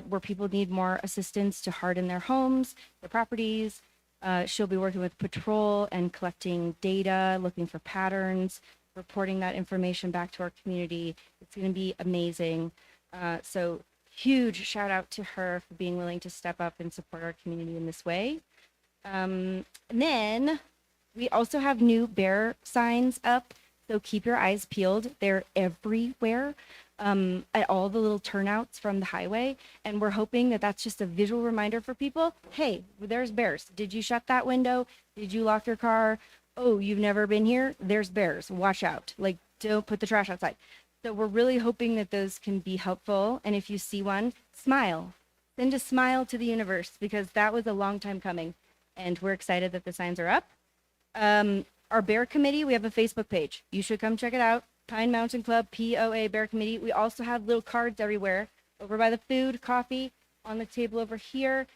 Speaker 15: where people need more assistance to harden their homes, their properties. She'll be working with patrol and collecting data, looking for patterns, reporting that information back to our community. It's going to be amazing. So huge shout out to her for being willing to step up and support our community in this way. And then we also have new bear signs up. So keep your eyes peeled. They're everywhere at all the little turnouts from the highway. And we're hoping that that's just a visual reminder for people. Hey, there's bears. Did you shut that window? Did you lock your car? Oh, you've never been here? There's bears. Watch out. Like, don't put the trash outside. So we're really hoping that those can be helpful. And if you see one, smile. send a smile to the universe because that was a long time coming, and we're excited that the signs are up. Our Bear Committee, we have a Facebook page. You should come check it out. Pine Mountain Club, POA Bear Committee. We also have little cards everywhere, over by the food, coffee, on the table over here.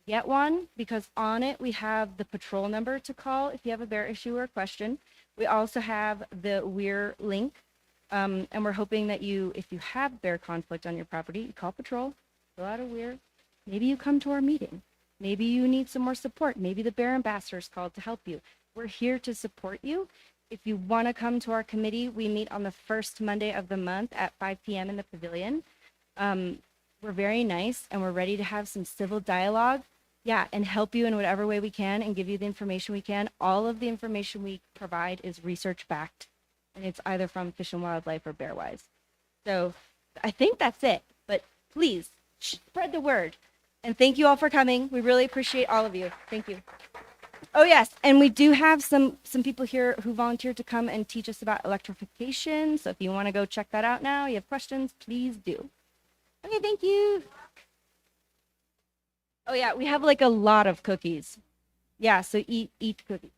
Speaker 15: Get one, because on it we have the patrol number to call if you have a bear issue or question. We also have the Weir link, and we're hoping that you, if you have bear conflict on your property, you call patrol, fill out a Weir. Maybe you come to our meeting. Maybe you need some more support. Maybe the bear ambassador is called to help you. We're here to support you. If you want to come to our committee, we meet on the first Monday of the month at 5 p.m. in the pavilion. We're very nice, and we're ready to have some civil dialogue. Yeah, and help you in whatever way we can and give you the information we can. All of the information we provide is research backed, and it's either from Fish and Wildlife or Bearwise. So I think that's it, but please spread the word. And thank you all for coming. We really appreciate all of you. Thank you. Oh yes, and we do have some people here who volunteered to come and teach us about electrification. So if you want to go check that out now, you have questions, please do. Okay, thank you. Oh yeah, we have like a lot of cookies. Yeah, so eat cookies.